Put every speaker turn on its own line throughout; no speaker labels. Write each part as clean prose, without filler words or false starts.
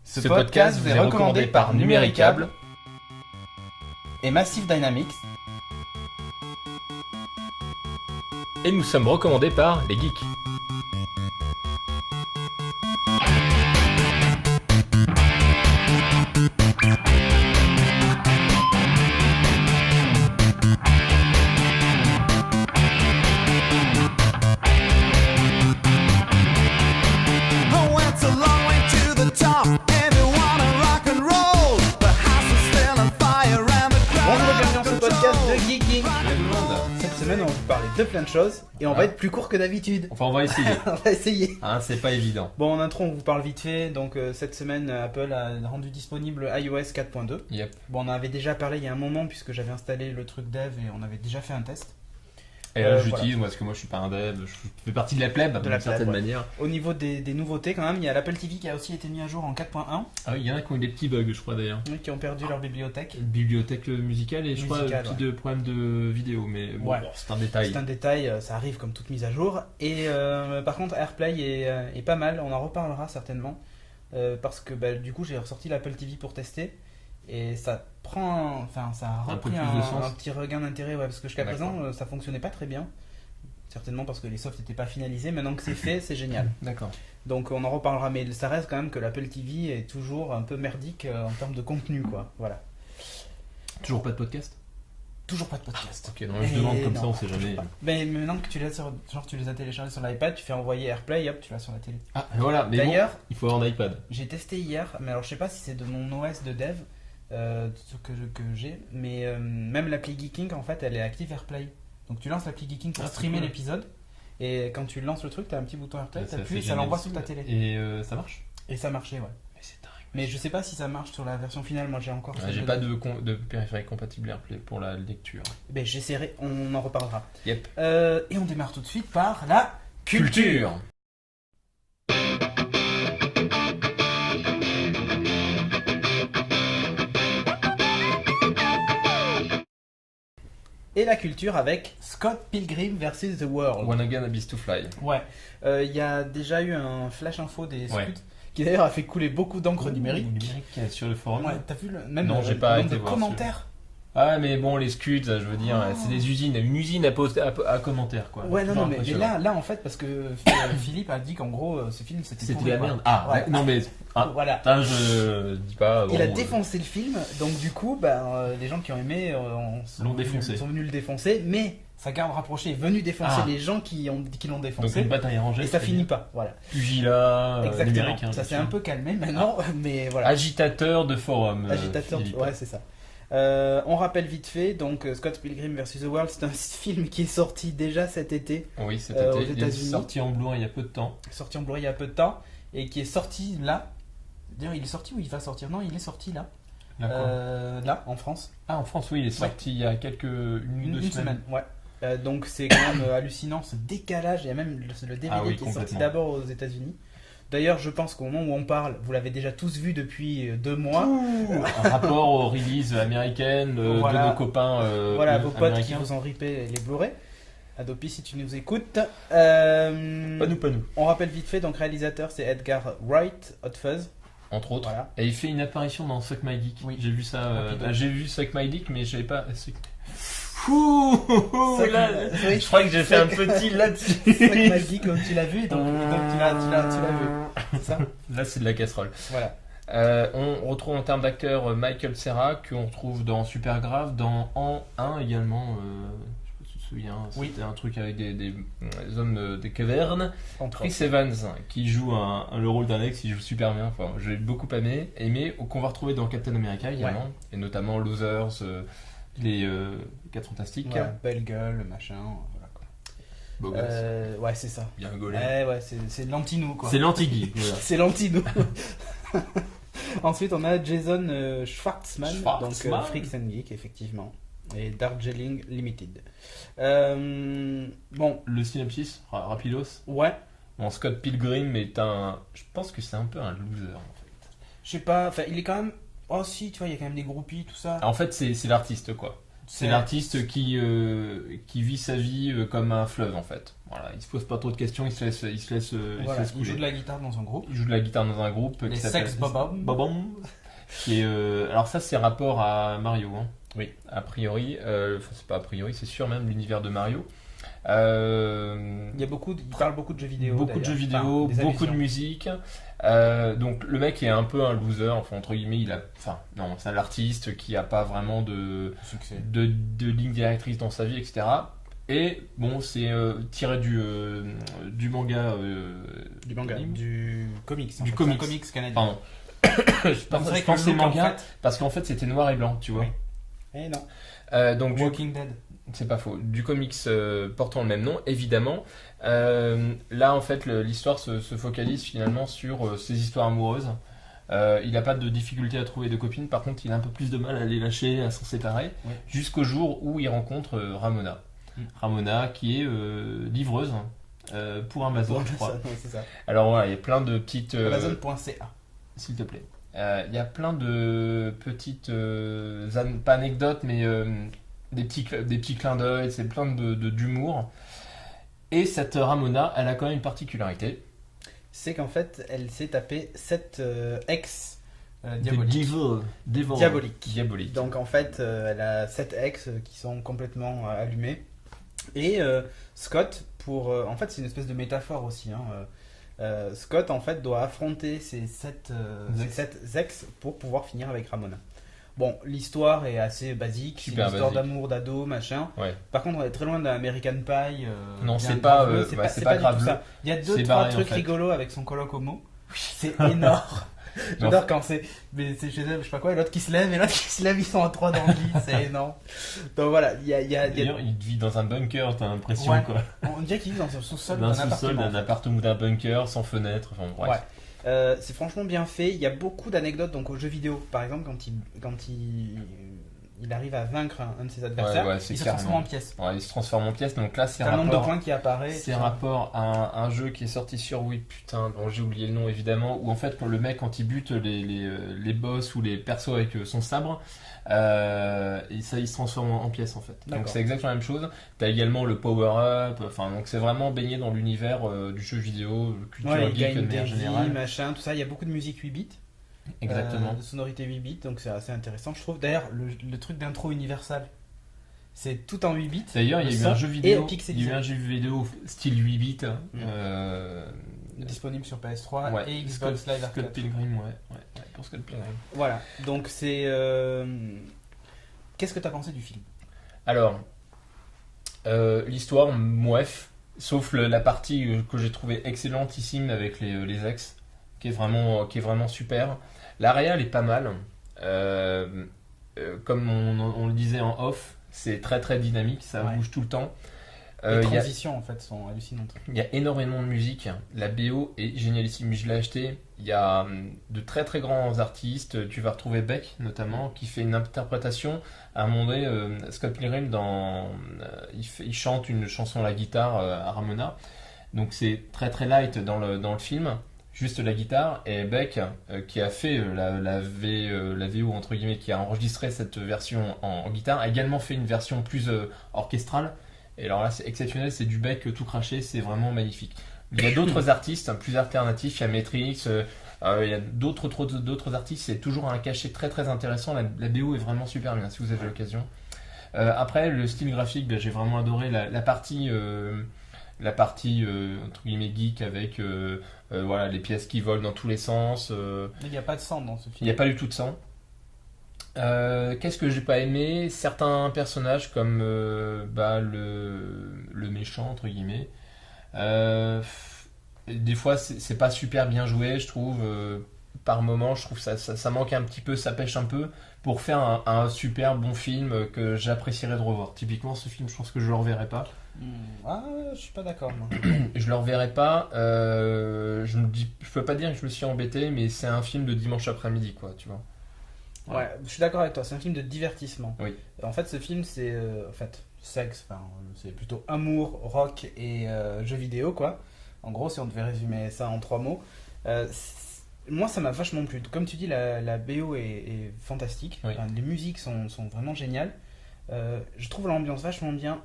Ce podcast vous est recommandé par Numéricable
et Massive Dynamics.
Et nous sommes recommandés par les geeks.
On va vous parler de plein de choses et on va être plus court que d'habitude.
Enfin, on va essayer.
On va essayer.
Hein, c'est pas évident.
Bon, en intro, on vous parle vite fait. Donc, cette semaine, Apple a rendu disponible iOS 4.2.
Yep.
Bon, on en avait déjà parlé il y a un moment puisque j'avais installé le truc dev et on avait déjà fait un test.
Et là, j'utilise, moi, parce que moi, je suis pas un dev, je fais partie de la plèbe, d'une certaine manière.
Au niveau des nouveautés, quand même, il y a l'Apple TV qui a aussi été mis à jour en 4.1.
Ah oui, il y en a qui ont eu des petits bugs, je crois, d'ailleurs.
Oui, qui ont perdu leur bibliothèque.
Bibliothèque musicale et je crois un petit problème de vidéo, mais bon, c'est un détail.
C'est un détail, ça arrive comme toute mise à jour. Et par contre, AirPlay est pas mal, on en reparlera certainement. Parce que du coup, j'ai ressorti l'Apple TV pour tester. Et ça a repris un petit regain d'intérêt, parce que jusqu'à présent, ça fonctionnait pas très bien. Certainement parce que les softs n'étaient pas finalisés. Maintenant que c'est fait, c'est génial.
D'accord.
Donc on en reparlera, mais ça reste quand même que l'Apple TV est toujours un peu merdique en termes de contenu, quoi. Voilà.
Toujours pas de podcast ?
Toujours pas de podcast.
Ok, non, je demande comme ça, on sait jamais.
Mais maintenant que tu les as téléchargés sur l'iPad, tu fais envoyer AirPlay, hop, tu l'as sur la télé.
Ah, voilà. Mais d'ailleurs, il faut avoir un iPad.
J'ai testé hier, mais alors je sais pas si c'est de mon OS de dev ce que j'ai, mais même l'appli Geeking, en fait, elle est active AirPlay. Donc tu lances l'appli Geeking pour streamer l'épisode, et quand tu lances le truc, tu as un petit bouton AirPlay, tu appuies et ça l'envoie sur ta télé.
Et ça marche ?
Et ça marchait, ouais.
Mais c'est dingue.
Mais je sais pas si ça marche sur la version finale, moi j'ai encore...
j'ai pas de périphérique compatible AirPlay pour la lecture.
Ben j'essaierai, on en reparlera.
Yep.
Et on démarre tout de suite par la culture. Et la culture avec Scott Pilgrim vs The World.
One Again Abyss to Fly.
Ouais. Il y a déjà eu un flash info des Scuds qui d'ailleurs a fait couler beaucoup d'encre numérique.
Sur le forum.
Ouais, t'as vu
non, j'ai pas été
de
voir
commentaires.
Ah mais bon, les Scuds, je veux dire, c'est des usines, une usine à commentaires, quoi.
Ouais, non, mais là en fait, parce que Philippe a dit qu'en gros ce film c'était
de la merde. Ah ouais. Non mais
voilà.
Je dis pas.
Il a défoncé le film, donc du coup, les gens qui ont aimé sont venus le défoncer, mais sa garde rapprochée est venue défoncer les gens qui l'ont défoncé.
Donc une bataille rangée.
Et ça finit pas, voilà.
Pugilat,
exactement. Ça s'est un peu calmé maintenant, mais voilà.
Agitateur de forum.
Agitateur, ouais, c'est ça. On rappelle vite fait, donc Scott Pilgrim vs The World, c'est un film qui est sorti déjà cet été.
Oui, cet été.
Aux États-Unis.
Il est sorti en Blu-ray il y a peu de temps.
Sorti en Blu-ray il y a peu de temps et qui est sorti là. D'ailleurs, il est sorti ou il va sortir ? Non, il est sorti là. Là, en France.
Ah, en France, oui, il est sorti il y a une semaine.
Ouais. Donc c'est quand même hallucinant ce décalage. Il y a même le DVD qui est sorti d'abord aux États-Unis. D'ailleurs, je pense qu'au moment où on parle, vous l'avez déjà tous vu depuis 2 mois.
Un rapport aux releases américaines de nos copains
vos potes
américains.
qui vous ont ripé les Blu-ray. Adopi, si tu nous écoutes.
Pas nous.
On rappelle vite fait, donc réalisateur, c'est Edgar Wright, Hot Fuzz.
Entre autres.
Voilà.
Et il fait une apparition dans Suck My Dick. Oui. J'ai vu ça. J'ai vu Suck My Dick, mais je savais pas. Je crois que j'ai fait un petit là-dessus.
Suck My Dick, comme tu l'as vu, donc tu l'as vu. C'est ça ?
Là, c'est de la casserole.
Voilà.
On retrouve en termes d'acteur Michael Cera, qu'on retrouve dans Supergrave, dans An 1 également. Je sais pas si tu te souviens. C'était un truc avec des hommes des cavernes. Chris Evans, qui joue le rôle d'un ex, il joue super bien. Enfin, j'ai beaucoup aimé, qu'on va retrouver dans Captain America également, et notamment Losers, les 4 Fantastiques.
Ouais, belle gueule, machin, voilà quoi.
Beau gosse.
Ouais, c'est ça.
Bien gaulé.
Ouais, c'est l'anti-nous quoi.
C'est l'anti-geek. Voilà.
C'est l'anti-nous. Ensuite, on a Jason Schwartzman, donc Freaks and Geeks, effectivement. Et Darjeeling Limited. Bon.
Le synopsis, rapidos.
Ouais.
Bon, Scott Pilgrim je pense que c'est un peu un loser en fait.
Je sais pas, il est quand même. Oh si, tu vois, il y a quand même des groupies, tout ça.
En fait, c'est l'artiste quoi. C'est l'artiste qui vit sa vie comme un fleuve en fait. Voilà, il se pose pas trop de questions, il se laisse
voilà,
couler.
il joue de la guitare dans un groupe.
Il joue de la guitare dans un groupe
Les
qui s'appelle
Sex Bob-Omb.
Qui est alors ça c'est rapport à Mario. Hein.
Oui.
A priori, c'est pas a priori, c'est sûr même l'univers de Mario.
Il parle beaucoup de jeux vidéo.
Beaucoup de jeux vidéo, beaucoup de musique. Donc le mec est un peu un loser, enfin entre guillemets, c'est l'artiste qui a pas vraiment de ligne directrice dans sa vie, etc. Et bon, c'est tiré du manga.
Du comics.
Du comics.
Un comics canadien.
Pardon. je pensais manga parce qu'en fait c'était noir et blanc, tu vois.
Oui. Eh non.
Donc
Walking Dead.
C'est pas faux. Du comics portant le même nom, évidemment. Là, en fait, l'histoire se focalise finalement sur ses histoires amoureuses. Il n'a pas de difficulté à trouver de copines, par contre, il a un peu plus de mal à les lâcher, à s'en séparer, jusqu'au jour où il rencontre Ramona. Ramona, qui est livreuse pour Amazon, je crois.
C'est ça.
Alors voilà, il y a plein de petites...
Amazon.ca.
S'il te plaît. Il y a plein de petites... pas anecdotes, mais... des petits clins d'œil, c'est plein d'humour. Et cette Ramona, elle a quand même une particularité.
C'est qu'en fait, elle s'est tapé 7 ex diaboliques.
Diabolique.
Donc en fait, elle a 7 ex qui sont complètement allumés. Et Scott, en fait, c'est une espèce de métaphore aussi. Scott, en fait, doit affronter ces 7 ex pour pouvoir finir avec Ramona. Bon, l'histoire est assez basique, c'est une histoire d'amour, d'ado, machin.
Ouais.
Par contre, on est très loin d'American Pie.
Non, c'est pas grave.
Ça. Il y a 2-3 trucs rigolos avec son coloc homo. C'est énorme. J'adore quand c'est chez elle, je sais pas quoi, et l'autre qui se lève, ils sont à 3 dans le lit, c'est énorme. Donc voilà,
D'ailleurs, il vit dans un bunker, t'as l'impression,
ouais.
Quoi.
On dirait qu'il vit dans un sous-sol
d'un appartement ou d'un bunker, sans fenêtre, enfin bref.
Ouais. C'est franchement bien fait. Il y a beaucoup d'anecdotes donc aux jeux vidéo. Par exemple, quand il arrive à vaincre un de ses adversaires, il se transforme en pièces.
Ouais, il se transforme en pièces. Donc là, c'est
un nombre de points qui apparaît.
C'est un rapport à un jeu qui est sorti sur Wii, putain, dont j'ai oublié le nom évidemment. Où en fait, le mec, quand il bute les boss ou les persos avec son sabre, il se transforme en pièces en fait.
D'accord.
Donc c'est exactement la même chose. T'as également le power-up. Enfin, donc c'est vraiment baigné dans l'univers du jeu vidéo, culture geek de manière générale.
Machin, tout ça. Il y a beaucoup de musique 8 bits.
Exactement.
De sonorité 8 bits, donc c'est assez intéressant. Je trouve d'ailleurs le truc d'intro Universal, c'est tout en 8 bits.
D'ailleurs, il y a eu un jeu vidéo, style 8 bits.
Disponible sur PS3 et Xbox Live Arcade.
Scott Pilgrim, pour Scott Pilgrim.
Voilà, donc c'est. Qu'est-ce que tu as pensé du film ?
Alors, l'histoire, sauf la partie que j'ai trouvée excellentissime avec les ex, qui est vraiment super. La réal est pas mal. Comme on le disait en off, c'est très très dynamique, ça bouge tout le temps.
Les transitions en fait sont hallucinantes.
Il y a énormément de musique, la BO est génialissime, je l'ai acheté. Il y a de très très grands artistes, tu vas retrouver Beck notamment, qui fait une interprétation. À un moment donné, Scott Pilgrim, il chante une chanson à la guitare à Ramona, donc c'est très très light dans le film. Juste la guitare, et Beck qui a fait la VO entre guillemets, qui a enregistré cette version en guitare, a également fait une version plus orchestrale, et alors là c'est exceptionnel, c'est du Beck tout craché, c'est vraiment magnifique. Il y a d'autres artistes plus alternatifs, il y a Matrix, il y a d'autres artistes, c'est toujours un cachet très très intéressant, la BO est vraiment super bien si vous avez l'occasion. Après le style graphique, j'ai vraiment adoré la partie entre guillemets geek avec les pièces qui volent dans tous les sens.
Il n'y a pas de sang dans ce film.
Il n'y a pas du tout de sang. Qu'est-ce que j'ai pas aimé ? Certains personnages comme le méchant entre guillemets. Des fois c'est pas super bien joué, je trouve. Par moment, je trouve ça manque un petit peu, ça pêche un peu pour faire un super bon film que j'apprécierais de revoir. Typiquement, ce film, je pense que je le reverrai pas.
Je suis pas d'accord. Moi.
Je le reverrai pas. Je peux pas dire que je me suis embêté, mais c'est un film de dimanche après-midi, quoi, tu vois.
Ouais, je suis d'accord avec toi. C'est un film de divertissement.
Oui.
En fait, ce film, c'est sexe. Enfin, c'est plutôt amour, rock et jeux vidéo, quoi. En gros, si on devait résumer ça en 3 mots. Moi, ça m'a vachement plu. Comme tu dis, la BO est fantastique.
Oui.
Enfin, les musiques sont vraiment géniales. Je trouve l'ambiance vachement bien,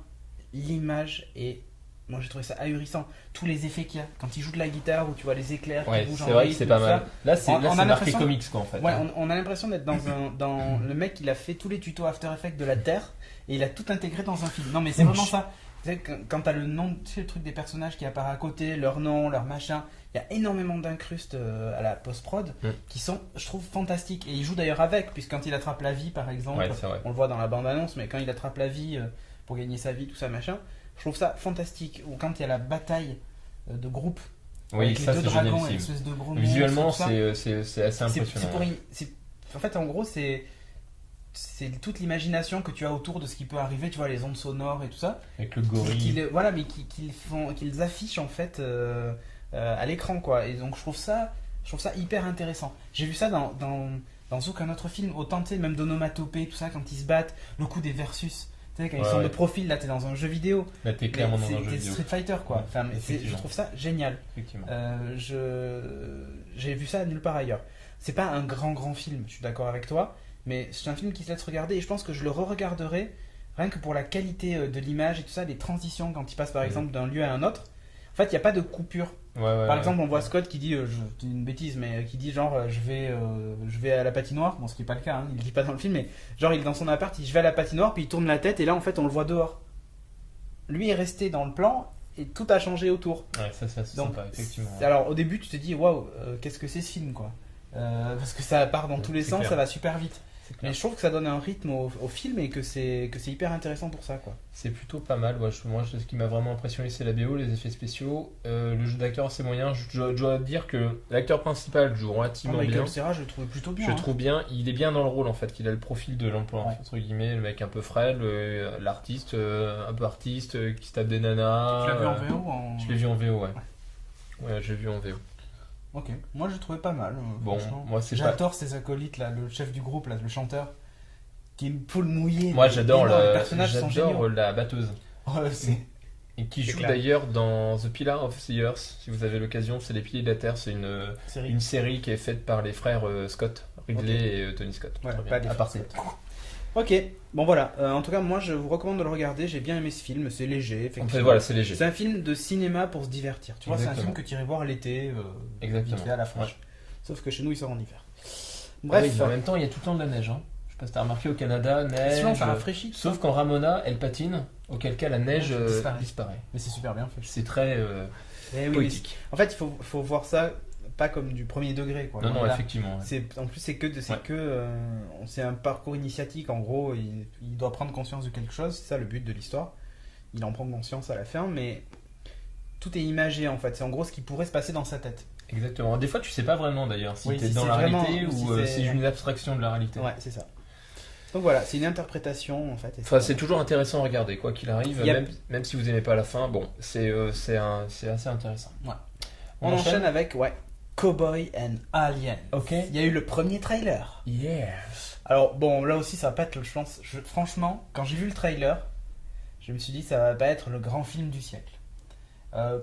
l'image est... Moi j'ai trouvé ça ahurissant, tous les effets qu'il y a quand il joue de la guitare où tu vois les éclairs qui bougent en rythme.
C'est vrai que c'est pas mal. Là c'est marqué
l'impression...
comics quoi en fait.
Ouais, on a l'impression d'être dans le mec il a fait tous les tutos After Effects de la Terre et il a tout intégré dans un film. Non mais c'est vraiment ça. Tu sais, quand t'as le nom, tu sais le truc des personnages qui apparaît à côté, leur nom, leur machin, il y a énormément d'incrustes à la post-prod qui sont, je trouve, fantastiques. Et il joue d'ailleurs avec, puisque quand il attrape la vie par exemple, on le voit dans la bande-annonce, mais quand il attrape la vie pour gagner sa vie, tout ça machin, je trouve ça fantastique. Ou quand il y a la bataille de groupe, avec les deux dragons et l'espèce de gros monstre,
visuellement c'est assez impressionnant.
En fait en gros c'est toute l'imagination que tu as autour de ce qui peut arriver, tu vois, les ondes sonores et tout ça.
Avec le gorille.
Voilà, mais qu'ils affichent en fait à l'écran, quoi. Et donc je trouve ça hyper intéressant. J'ai vu ça dans aucun autre film. Autant, tu sais, même d'onomatopée, tout ça, quand ils se battent, le coup des versus. Tu sais, quand ils sont de profil, là, t'es dans un jeu vidéo.
Là, t'es clairement dans un jeu vidéo.
Street Fighter, quoi. Enfin, je trouve ça génial.
Effectivement.
J'ai vu ça nulle part ailleurs. C'est pas un grand film, je suis d'accord avec toi. Mais c'est un film qui se laisse regarder et je pense que je le re-regarderai rien que pour la qualité de l'image et tout ça, les transitions quand il passe par exemple d'un lieu à un autre. En fait, il n'y a pas de coupure. Par exemple, on voit Scott qui dit, je dis une bêtise, mais qui dit genre je vais à la patinoire. Bon, ce qui n'est pas le cas, hein, il ne le dit pas dans le film, mais genre il est dans son appart, il dit je vais à la patinoire, puis il tourne la tête et là en fait on le voit dehors. Lui est resté dans le plan et tout a changé autour.
Ouais, ça c'est sympa, effectivement.
Alors au début tu te dis waouh, qu'est-ce que c'est ce film quoi, parce que ça part dans tous les sens, ça va super vite. Mais je trouve que ça donne un rythme au film et que c'est hyper intéressant pour ça, quoi.
C'est plutôt pas mal. Moi, ce qui m'a vraiment impressionné, c'est la BO, les effets spéciaux. Le jeu d'acteur, c'est moyen. Je dois dire que l'acteur principal joue relativement bien.
Michael Cera, je le trouvais plutôt bien.
Je trouve bien. Il est bien dans le rôle, en fait. Il a le profil de l'emploi, entre guillemets. Le mec un peu frêle, l'artiste, un peu artiste, qui se tape des nanas.
Tu l'as vu en VO
Je l'ai vu en VO, ouais. Ouais, j'ai vu en VO.
Ok, moi je le trouvais pas mal.
Bon, moi c'est
j'adore ces acolytes là, le chef du groupe là, le chanteur, qui est une poule mouillée.
Moi j'adore
j'adore
la batteuse.
Ouais,
et qui joue d'ailleurs dans The Pillar of the Earth. Si vous avez l'occasion, c'est Les Piliers de la Terre. C'est une série qui est faite par les frères Scott, Ridley et Tony Scott.
Ouais, pas des frères Scott. Ok, bon voilà. En tout cas, moi je vous recommande de le regarder. J'ai bien aimé ce film. C'est léger, effectivement.
En fait, voilà, c'est léger.
C'est un film de cinéma pour se divertir. Tu vois, c'est un film que tu irais voir l'été, vite fait à la fraîche. Sauf que chez nous, il sort en hiver. Bref.
En même temps, il y a tout le temps de la neige. Je sais pas si t'as remarqué, au Canada, neige.
Sinon, ça rafraîchit.
Sauf quand Ramona, elle patine, auquel cas la neige disparaît.
Mais c'est super bien fait.
C'est très poétique.
En fait, il faut voir ça pas comme du premier degré, quoi.
Non, effectivement.
Ouais. En plus, c'est un parcours initiatique. En gros, il doit prendre conscience de quelque chose. C'est ça le but de l'histoire. Il en prend conscience à la fin, mais tout est imagé en fait. C'est en gros ce qui pourrait se passer dans sa tête.
Exactement. Des fois, tu sais pas vraiment d'ailleurs si t'es dans la réalité ou si c'est une abstraction de la réalité.
Ouais, c'est ça. Donc voilà, c'est une interprétation en fait.
Enfin, c'est toujours intéressant à regarder, quoi qu'il arrive, même si vous aimez pas la fin. Bon, c'est assez intéressant.
Ouais. On enchaîne avec Cowboy and Alien.
Ok.
Il y a eu le premier trailer.
Yes.
Alors bon, là aussi ça va pas être je pense. Franchement, quand j'ai vu le trailer, je me suis dit ça va pas être le grand film du siècle.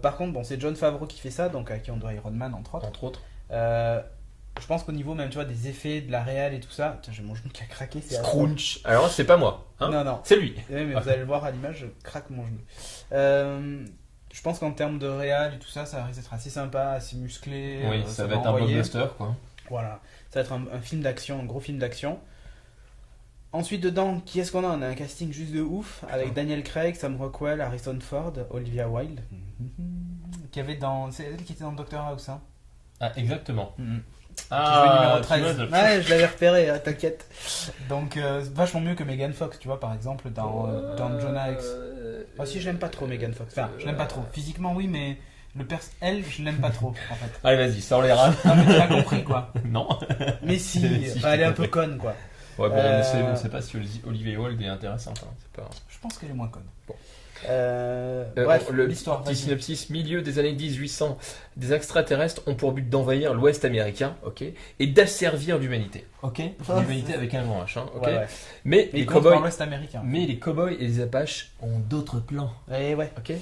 Par contre, bon, c'est Jon Favreau qui fait ça, donc à qui on doit Iron Man entre autres. Je pense qu'au niveau même, tu vois, des effets, de la réal et tout ça, j'ai mon genou qui a craqué.
Scrunch. Alors c'est pas moi. Hein,
non.
C'est lui.
Oui, mais vous allez le voir à l'image, je craque mon genou. Je pense qu'en termes de réal et tout ça, ça risque d'être assez sympa, assez musclé.
Oui, ça va être un blockbuster, quoi.
Voilà, ça va être un film d'action, un gros film d'action. Ensuite, dedans, qui est-ce qu'on a ? On a un casting juste de ouf, avec Daniel Craig, Sam Rockwell, Harrison Ford, Olivia Wilde, c'est elle qui était dans Doctor House, hein.
Ah, exactement.
Ah, qui jouait numéro 13. Ouais, je l'avais repéré, t'inquiète. Donc, vachement mieux que Megan Fox, tu vois, par exemple, dans Jonah X. Si, je l'aime pas trop, Megan Fox. Enfin, je l'aime pas trop. Physiquement, oui, mais elle, je l'aime pas trop, en fait.
Allez, vas-y, sors les rames.
Ah, mais tu l'as compris, quoi.
Non.
Mais si, elle est un peu conne, quoi.
Ouais, bon, on ne sait pas si Olivia Wilde est intéressante. Hein.
Je pense qu'elle est moins conne.
Bon.
Bref,
l'histoire. Petit synopsis, milieu des années 1800, des extraterrestres ont pour but d'envahir l'Ouest américain, ok, et d'asservir l'humanité, ok. L'humanité avec un grand H, hein, ok.
Ouais.
Mais les cowboys,
l'Ouest américain.
Mais les cowboys et les Apaches ont d'autres plans.
Et ouais.
Ok.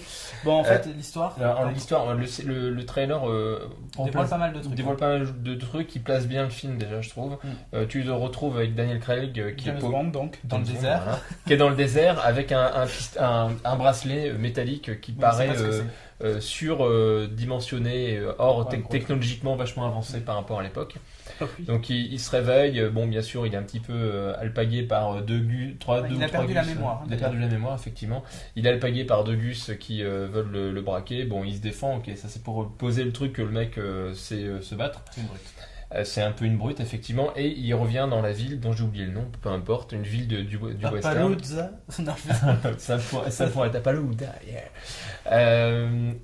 Bon, en fait, l'histoire.
Alors, l'histoire, le trailer
dévoile pas mal de trucs.
Dévoile pas mal de trucs qui placent bien le film déjà, je trouve. Tu te retrouves avec Daniel Craig qui
James Bond, donc dans le désert,
voilà, qui est dans le désert avec un bracelet métallique qui paraît surdimensionné, technologiquement vachement avancé par rapport à l'époque.
Oui.
Donc il se réveille, bon bien sûr il est un petit peu alpagué par deux trois gus.
Il a perdu la mémoire.
Il a perdu la mémoire effectivement. Il est alpagué par deux gus qui veulent le braquer. Bon il se défend, ok, ça c'est pour poser le truc que le mec sait se battre.
C'est une brute.
C'est un peu une brute effectivement, et il revient dans la ville dont j'ai oublié le nom, peu importe, une ville du western. ça pourrait être Appalooza.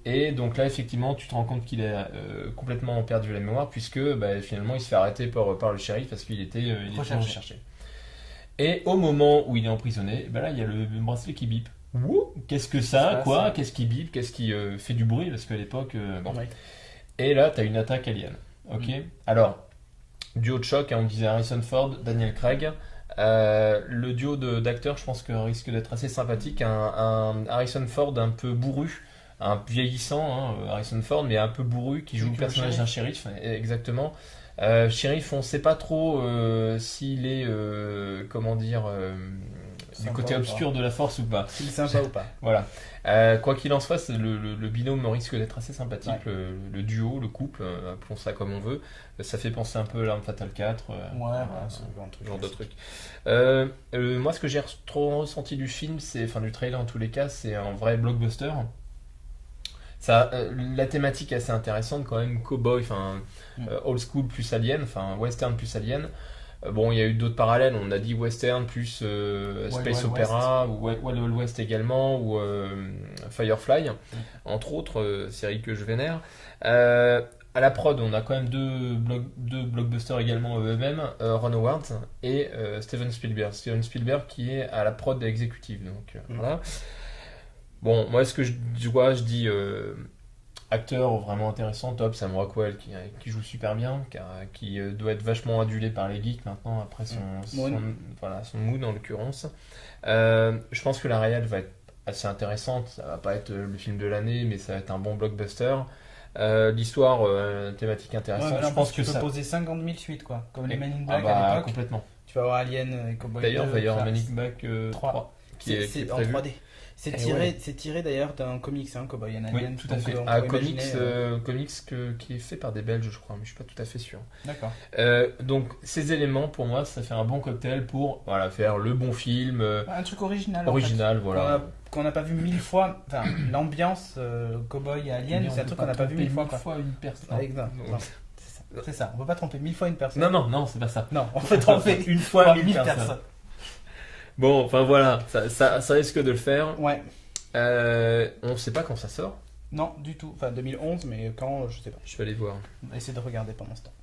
Et donc là effectivement tu te rends compte qu'il a complètement perdu la mémoire puisque finalement il se fait arrêter par le shérif parce qu'il était recherché. Et au moment où il est emprisonné, là il y a le bracelet qui bip. Qu'est-ce que ça, quoi? Qu'est-ce qui bip? Qu'est-ce qui fait du bruit? Parce qu'à l'époque,
Ouais.
Et là t'as une attaque alien. Ok. Alors, duo de choc, on disait Harrison Ford, Daniel Craig. Le duo d'acteurs, je pense que risque d'être assez sympathique. Un Harrison Ford un peu bourru, un vieillissant, Harrison Ford, mais un peu bourru, qui joue le personnage d'un shérif, exactement. Shérif, on ne sait pas trop s'il est, du côté obscur de la force ou pas.
S'il est sympa ou pas.
Voilà. Quoi qu'il en soit, le binôme risque d'être assez sympathique,
Ouais.
le duo, le couple, appelons ça comme on veut. Ça fait penser un peu à l'Arme Fatale 4.
C'est un truc.
Genre de truc. Moi, ce que j'ai trop ressenti du film, du trailer en tous les cas, c'est un vrai blockbuster. La thématique est assez intéressante quand même, cowboy, old school plus alien, western plus alien. Bon, il y a eu d'autres parallèles, on a dit western plus space opera, ou Wild Wild West également, ou Firefly, entre autres, séries que je vénère. À la prod, on a quand même deux blockbusters également eux-mêmes, Ron Howard et Steven Spielberg. Steven Spielberg qui est à la prod exécutive. Donc voilà. Bon, moi ce que je dis acteur vraiment intéressant, top, Sam Rockwell qui joue super bien, qui doit être vachement adulé par les geeks maintenant après son mood en l'occurrence. Je pense que la réal va être assez intéressante, ça va pas être le film de l'année, mais ça va être un bon blockbuster. L'histoire, thématique intéressante.
Je pense que tu peux poser 50 000 suites, quoi, comme les Men in Black à l'époque.
Complètement.
Tu vas avoir Alien et Cowboy.
D'ailleurs, il va y avoir Men in Black 3 qui est prévu.
En 3D. C'est tiré d'ailleurs d'un comics, Cowboy and Alien.
Oui, tout à fait. Comics qui est fait par des Belges, je crois, mais je suis pas tout à fait sûr.
D'accord.
Donc ces éléments, pour moi, ça fait un bon cocktail pour faire le bon film.
Un truc original.
Original, voilà.
Qu'on n'a pas vu 1000 fois. Enfin, l'ambiance Cowboy et Alien, c'est un truc qu'on n'a pas vu 1000 fois.
1000 fois une personne.
Exact. C'est ça. On peut pas tromper 1000 fois une personne.
Non, c'est pas ça.
Non, on peut tromper
une fois 1000
personnes.
Bon, voilà, ça risque de le faire.
Ouais.
On sait pas quand ça sort.
Non, du tout. 2011, mais quand, je sais pas.
Je vais aller voir.
On va essayer de regarder pendant ce temps.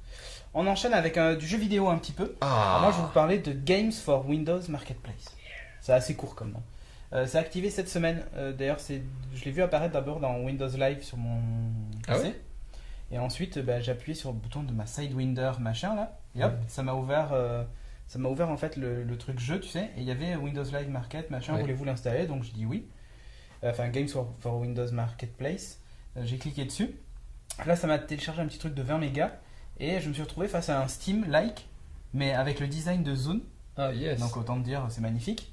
On enchaîne avec du jeu vidéo un petit peu.
Ah.
Alors moi, je vais vous parler de Games for Windows Marketplace. C'est assez court comme nom. C'est activé cette semaine. D'ailleurs, je l'ai vu apparaître d'abord dans Windows Live sur mon PC.
Ah ouais.
Et ensuite, j'ai appuyé sur le bouton de ma Sidewinder machin là. Et hop, ça m'a ouvert en fait le truc jeu, tu sais. Et il y avait Windows Live Market machin. Voulez-vous l'installer? Donc je dis oui. Games for Windows Marketplace. J'ai cliqué dessus. Là, ça m'a téléchargé un petit truc de 20 mégas. Et je me suis retrouvé face à un Steam-like, mais avec le design de Zune.
Ah yes.
Donc autant te dire, c'est magnifique.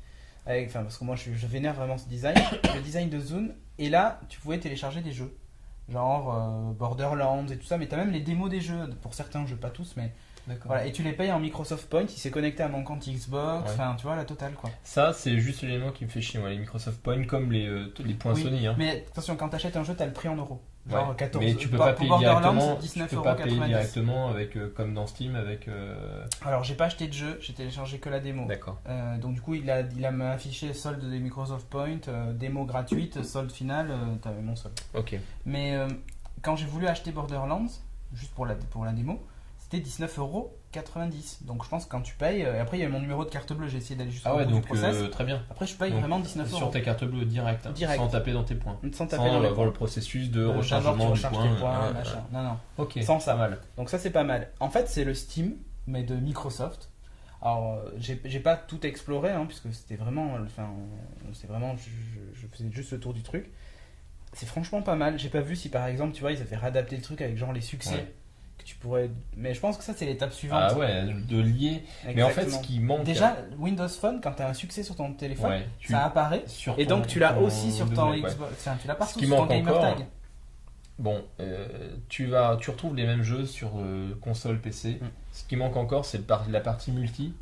Parce que moi, je vénère vraiment ce design. Le design de Zune. Et là, tu pouvais télécharger des jeux. Genre Borderlands et tout ça. Mais tu as même les démos des jeux. Pour certains jeux, pas tous, mais... Voilà, et tu les payes en Microsoft Points, il s'est connecté à mon compte Xbox, tu vois la totale quoi.
Ça c'est juste l'élément qui me fait chier, les Microsoft Points comme les points Sony.
Mais attention, quand t'achètes un jeu, t'as le prix en euros. Genre 14
mais tu peux pas payer directement.
19
tu peux pas payer directement avec comme dans Steam avec.
Alors j'ai pas acheté de jeu, j'ai téléchargé que la démo.
D'accord.
Donc du coup il a affiché solde des Microsoft Points, démo gratuite, solde final, t'avais mon solde.
Ok.
Mais quand j'ai voulu acheter Borderlands, juste pour la démo, c'était 19,90€. Donc je pense que quand tu payes, et après il y a mon numéro de carte bleue, j'ai essayé d'aller jusqu'au bout du process.
Très bien.
Après je paye vraiment 19€.
Sur ta carte bleue direct. Sans taper dans tes points.
Sans avoir
le processus de rechargement du point.
Non.
Ok.
Sans ça.
Mal.
Donc ça c'est pas mal. En fait c'est le Steam, mais de Microsoft. Alors, j'ai pas tout exploré, hein, puisque c'était vraiment, je faisais juste le tour du truc. C'est franchement pas mal. J'ai pas vu si par exemple, tu vois, ils avaient réadapté le truc avec genre les succès que tu pourrais. Mais je pense que ça, c'est l'étape suivante.
Ah ouais, de lier.
Exactement.
Mais en fait, ce qui manque.
Déjà, Windows Phone, quand tu as un succès sur ton téléphone, ça apparaît. Et
ton,
donc, tu l'as aussi sur ton
Xbox.
Xbox. Enfin, tu l'as partout
sur
ton Gamertag.
Bon, tu retrouves les mêmes jeux sur console PC. Ce qui manque encore, c'est la partie multi.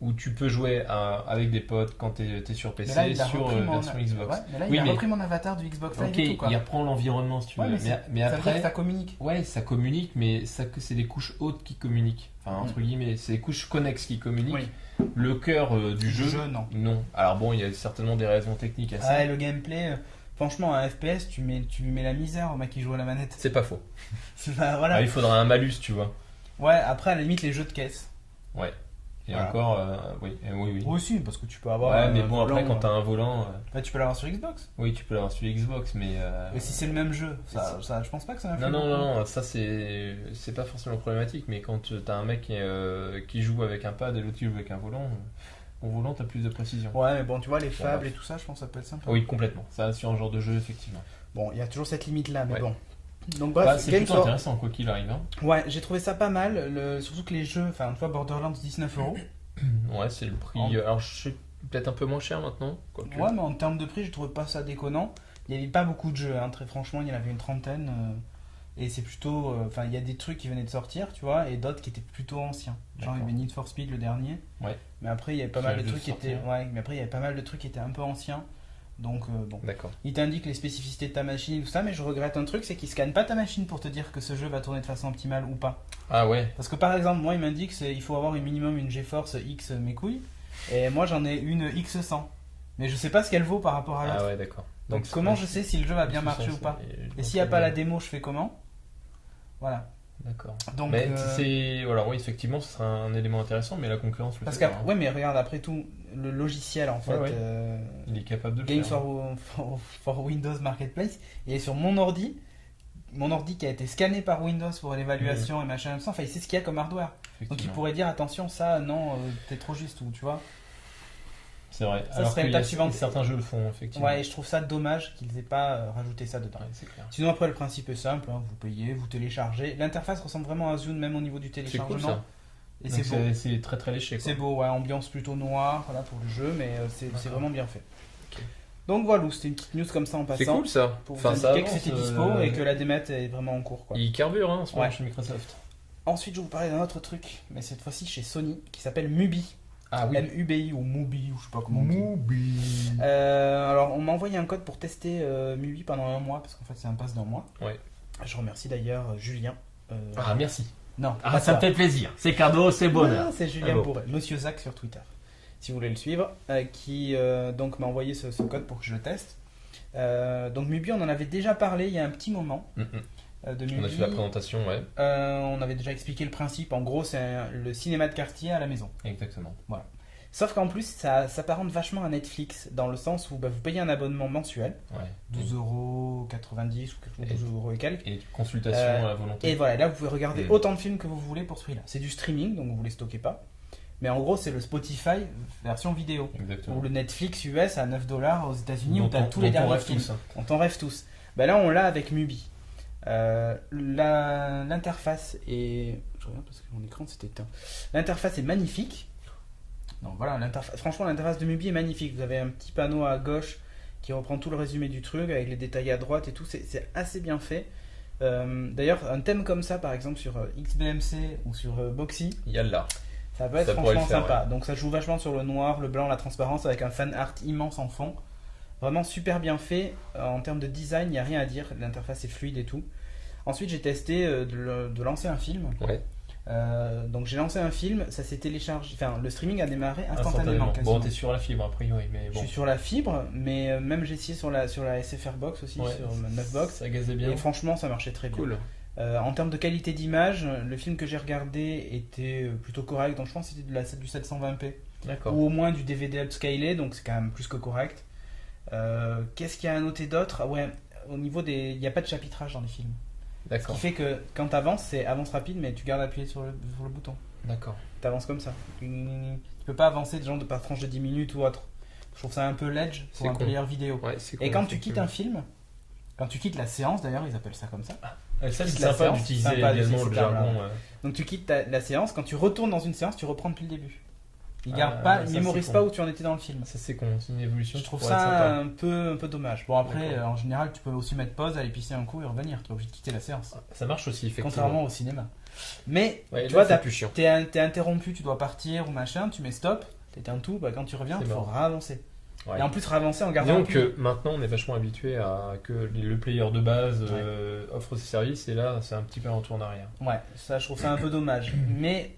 Où tu peux jouer avec des potes quand tu es sur PC,
là,
sur version Xbox.
Ouais, mais là, il a repris mon avatar du Xbox Live et tout, quoi.
Il reprend l'environnement si tu veux.
Mais
après,
ça veut dire que ça communique.
Ouais, ça communique, mais c'est des couches hautes qui communiquent. Enfin, entre guillemets, c'est des couches connexes qui communiquent.
Oui.
Le cœur du jeu, non. Alors bon, il y a certainement des raisons techniques à ça.
Ah, et le gameplay, franchement, un FPS, tu lui mets la misère au mec qui joue à la manette.
C'est pas faux.
Voilà.
Il faudra un malus, tu vois.
Ouais, après, à la limite, les jeux de caisse.
Ouais. Et encore, oui.
Oui, aussi, parce que tu peux avoir.
Ouais, mais bon, après, quand t'as un volant.
Tu peux l'avoir sur Xbox.
Oui, tu peux l'avoir sur Xbox, mais.
Et si c'est le même jeu, ça, je pense pas que ça va.
Non, ça c'est pas forcément problématique, mais quand t'as un mec qui joue avec un pad et l'autre qui joue avec un volant, au volant t'as plus de précision.
Ouais, mais bon, tu vois, les fables et tout ça, je pense que ça peut être simple.
Oui, complètement. Ça, sur un genre de jeu, effectivement.
Bon, il y a toujours cette limite là, mais bon.
Donc bref, c'est plutôt intéressant quoi qu'il arrive. Hein.
Ouais, j'ai trouvé ça pas mal, surtout que les jeux, enfin une fois Borderlands 19€.
Ouais, c'est le prix. Alors je suis peut-être un peu moins cher maintenant.
Ouais, mais en termes de prix, je trouvais pas ça déconnant. Il y avait pas beaucoup de jeux, hein, très franchement, il y en avait une trentaine. Et c'est plutôt, enfin il y a des trucs qui venaient de sortir, tu vois, et d'autres qui étaient plutôt anciens. Genre il y avait Need for Speed le dernier.
Ouais.
Mais après il y avait pas mal de trucs qui étaient, mais après il y avait pas mal de trucs qui étaient un peu anciens. Donc bon,
d'accord.
Il t'indique les spécificités de ta machine et tout ça, mais je regrette un truc, c'est qu'il scanne pas ta machine pour te dire que ce jeu va tourner de façon optimale ou pas.
Ah ouais.
Parce que par exemple, moi il m'indique qu'il faut avoir un minimum une GeForce X mes couilles, et moi j'en ai une X100. Mais je sais pas ce qu'elle vaut par rapport à l'autre.
Ah ouais, d'accord.
Donc comment je sais si le jeu va bien marcher ou pas? Et s'il n'y a pas la démo, je fais comment? Voilà.
D'accord.
Donc,
mais voilà, oui, effectivement, ce sera un élément intéressant, mais la concurrence le
parce
fait
que ouais, mais regarde, après tout, le logiciel en fait,
il est capable de le
Games
faire.
for Windows Marketplace, il est sur mon ordi qui a été scanné par Windows pour l'évaluation et machin, enfin il sait ce qu'il y a comme hardware. Donc il pourrait dire attention, ça non, t'es trop juste, ou tu vois.
C'est vrai.
Ça serait l'étape suivante.
Certains jeux le font, effectivement.
Ouais, et je trouve ça dommage qu'ils aient pas rajouté ça dedans.
Ouais, c'est clair.
Sinon, après, le principe est simple, hein, vous payez, vous téléchargez. L'interface ressemble vraiment à Zune, même au niveau du téléchargement.
C'est cool, ça.
Et c'est beau.
C'est très très léché.
C'est beau, ouais, ambiance plutôt noire voilà, pour le jeu, mais c'est vraiment bien fait. Okay. Donc voilà, c'était une petite news comme ça en passant.
C'est cool ça.
Pour vous indiquer que c'était dispo et que la démat est vraiment en cours. Quoi.
Il carbure en ce moment chez Microsoft.
Ensuite, je vais vous parler d'un autre truc, mais cette fois-ci chez Sony, qui s'appelle Mubi.
Ah oui.
MUBI ou Mubi, ou je sais pas comment on dit.
Mubi.
Alors, on m'a envoyé un code pour tester Mubi pendant un mois, parce qu'en fait, c'est un pass d'un mois.
Ouais.
Je remercie d'ailleurs Julien.
Ah, merci.
Non.
Ça me fait plaisir. C'est cadeau, c'est bonheur.
C'est Julien Bourret, Monsieur Zach sur Twitter, si vous voulez le suivre, qui donc m'a envoyé ce code pour que je le teste. Donc Mubi, on en avait déjà parlé il y a un petit moment. De Mubi.
On a fait la présentation, ouais.
On avait déjà expliqué le principe. En gros, c'est le cinéma de quartier à la maison.
Exactement.
Voilà. Sauf qu'en plus, ça s'apparente vachement à Netflix, dans le sens où vous payez un abonnement mensuel, 12,90€ ou 12€ et quelques.
Et consultation à la volonté.
Et voilà, là vous pouvez regarder autant de films que vous voulez pour ce prix-là. C'est du streaming, donc vous ne les stockez pas. Mais en gros, c'est le Spotify version vidéo.
Exactement.
Ou le Netflix US à 9$ aux États-Unis où tu as tous les derniers films. On t'en rêve tous. Ben là, on l'a avec Mubi. L'interface est. Je regarde parce que mon écran s'est éteint. L'interface est magnifique. Donc voilà, franchement, l'interface de Mubi est magnifique. Vous avez un petit panneau à gauche qui reprend tout le résumé du truc avec les détails à droite et tout. C'est assez bien fait. D'ailleurs, un thème comme ça, par exemple sur XBMC ou sur Boxy,
Yallah.
Ça peut être franchement sympa. Ouais. Donc ça joue vachement sur le noir, le blanc, la transparence avec un fan art immense en fond. Vraiment super bien fait. En termes de design, il n'y a rien à dire. L'interface est fluide et tout. Ensuite, j'ai testé de lancer un film.
Ouais.
Donc j'ai lancé un film, ça s'est téléchargé. Enfin, le streaming a démarré instantanément.
Bon, t'es sur la fibre a priori, mais bon.
Je suis sur la fibre, mais même j'ai essayé sur la SFR Box aussi, sur la 9box.
Ça gazait bien.
Et franchement, ça marchait très bien.
Cool.
En termes de qualité d'image, le film que j'ai regardé était plutôt correct. Donc je pense que c'était du 720p.
D'accord.
Ou au moins du DVD upscalé, donc c'est quand même plus que correct. Qu'est-ce qu'il y a à noter d'autre ? Ouais, au niveau des, il n'y a pas de chapitrage dans les films. Ce
D'accord.
qui fait que quand tu avances, c'est avance rapide, mais tu gardes appuyé sur le bouton.
D'accord.
Tu avances comme ça. Tu peux pas avancer de genre de par tranche de 10 minutes ou autre. Je trouve ça un peu ledge pour
C'est
un
con.
player vidéo.
Ouais, c'est
Et
con,
quand tu quittes un
effectivement.
film, quand tu quittes la séance, d'ailleurs, ils appellent ça comme ça.
Ça, c'est
la
sympa
séance,
d'utiliser
sympa
également
d'utiliser
le
ce terme-là.
jargon.
Donc tu quittes la séance, quand tu retournes dans une séance, tu reprends depuis le début. Ils gardent
Ah,
pas,
ça,
ils
c'est
mémorisent
con.
pas où tu en étais dans le film.
Ça, c'est con. C'est une évolution.
Je trouve
qui pourrait être
ça
sympa.
un peu dommage. Bon après,
D'accord.
en général, tu peux aussi mettre pause, aller pisser un coup et revenir. Tu es obligé de quitter la séance.
Ça marche aussi, effectivement.
Contrairement au cinéma. Mais
Ouais,
tu
là,
vois,
c'est plus chiant.
t'es interrompu, tu dois partir ou machin, tu mets stop, t'éteins tout, bah, quand tu reviens,
C'est
il faut
mort.
ravancer.
Ouais.
Et en plus, ravancer en gardant
Disons
un peu.
que maintenant on est vachement habitué à que le player de base offre ses services et là c'est un petit peu un retour en arrière.
Ouais, ça, je trouve ça un peu dommage. Mais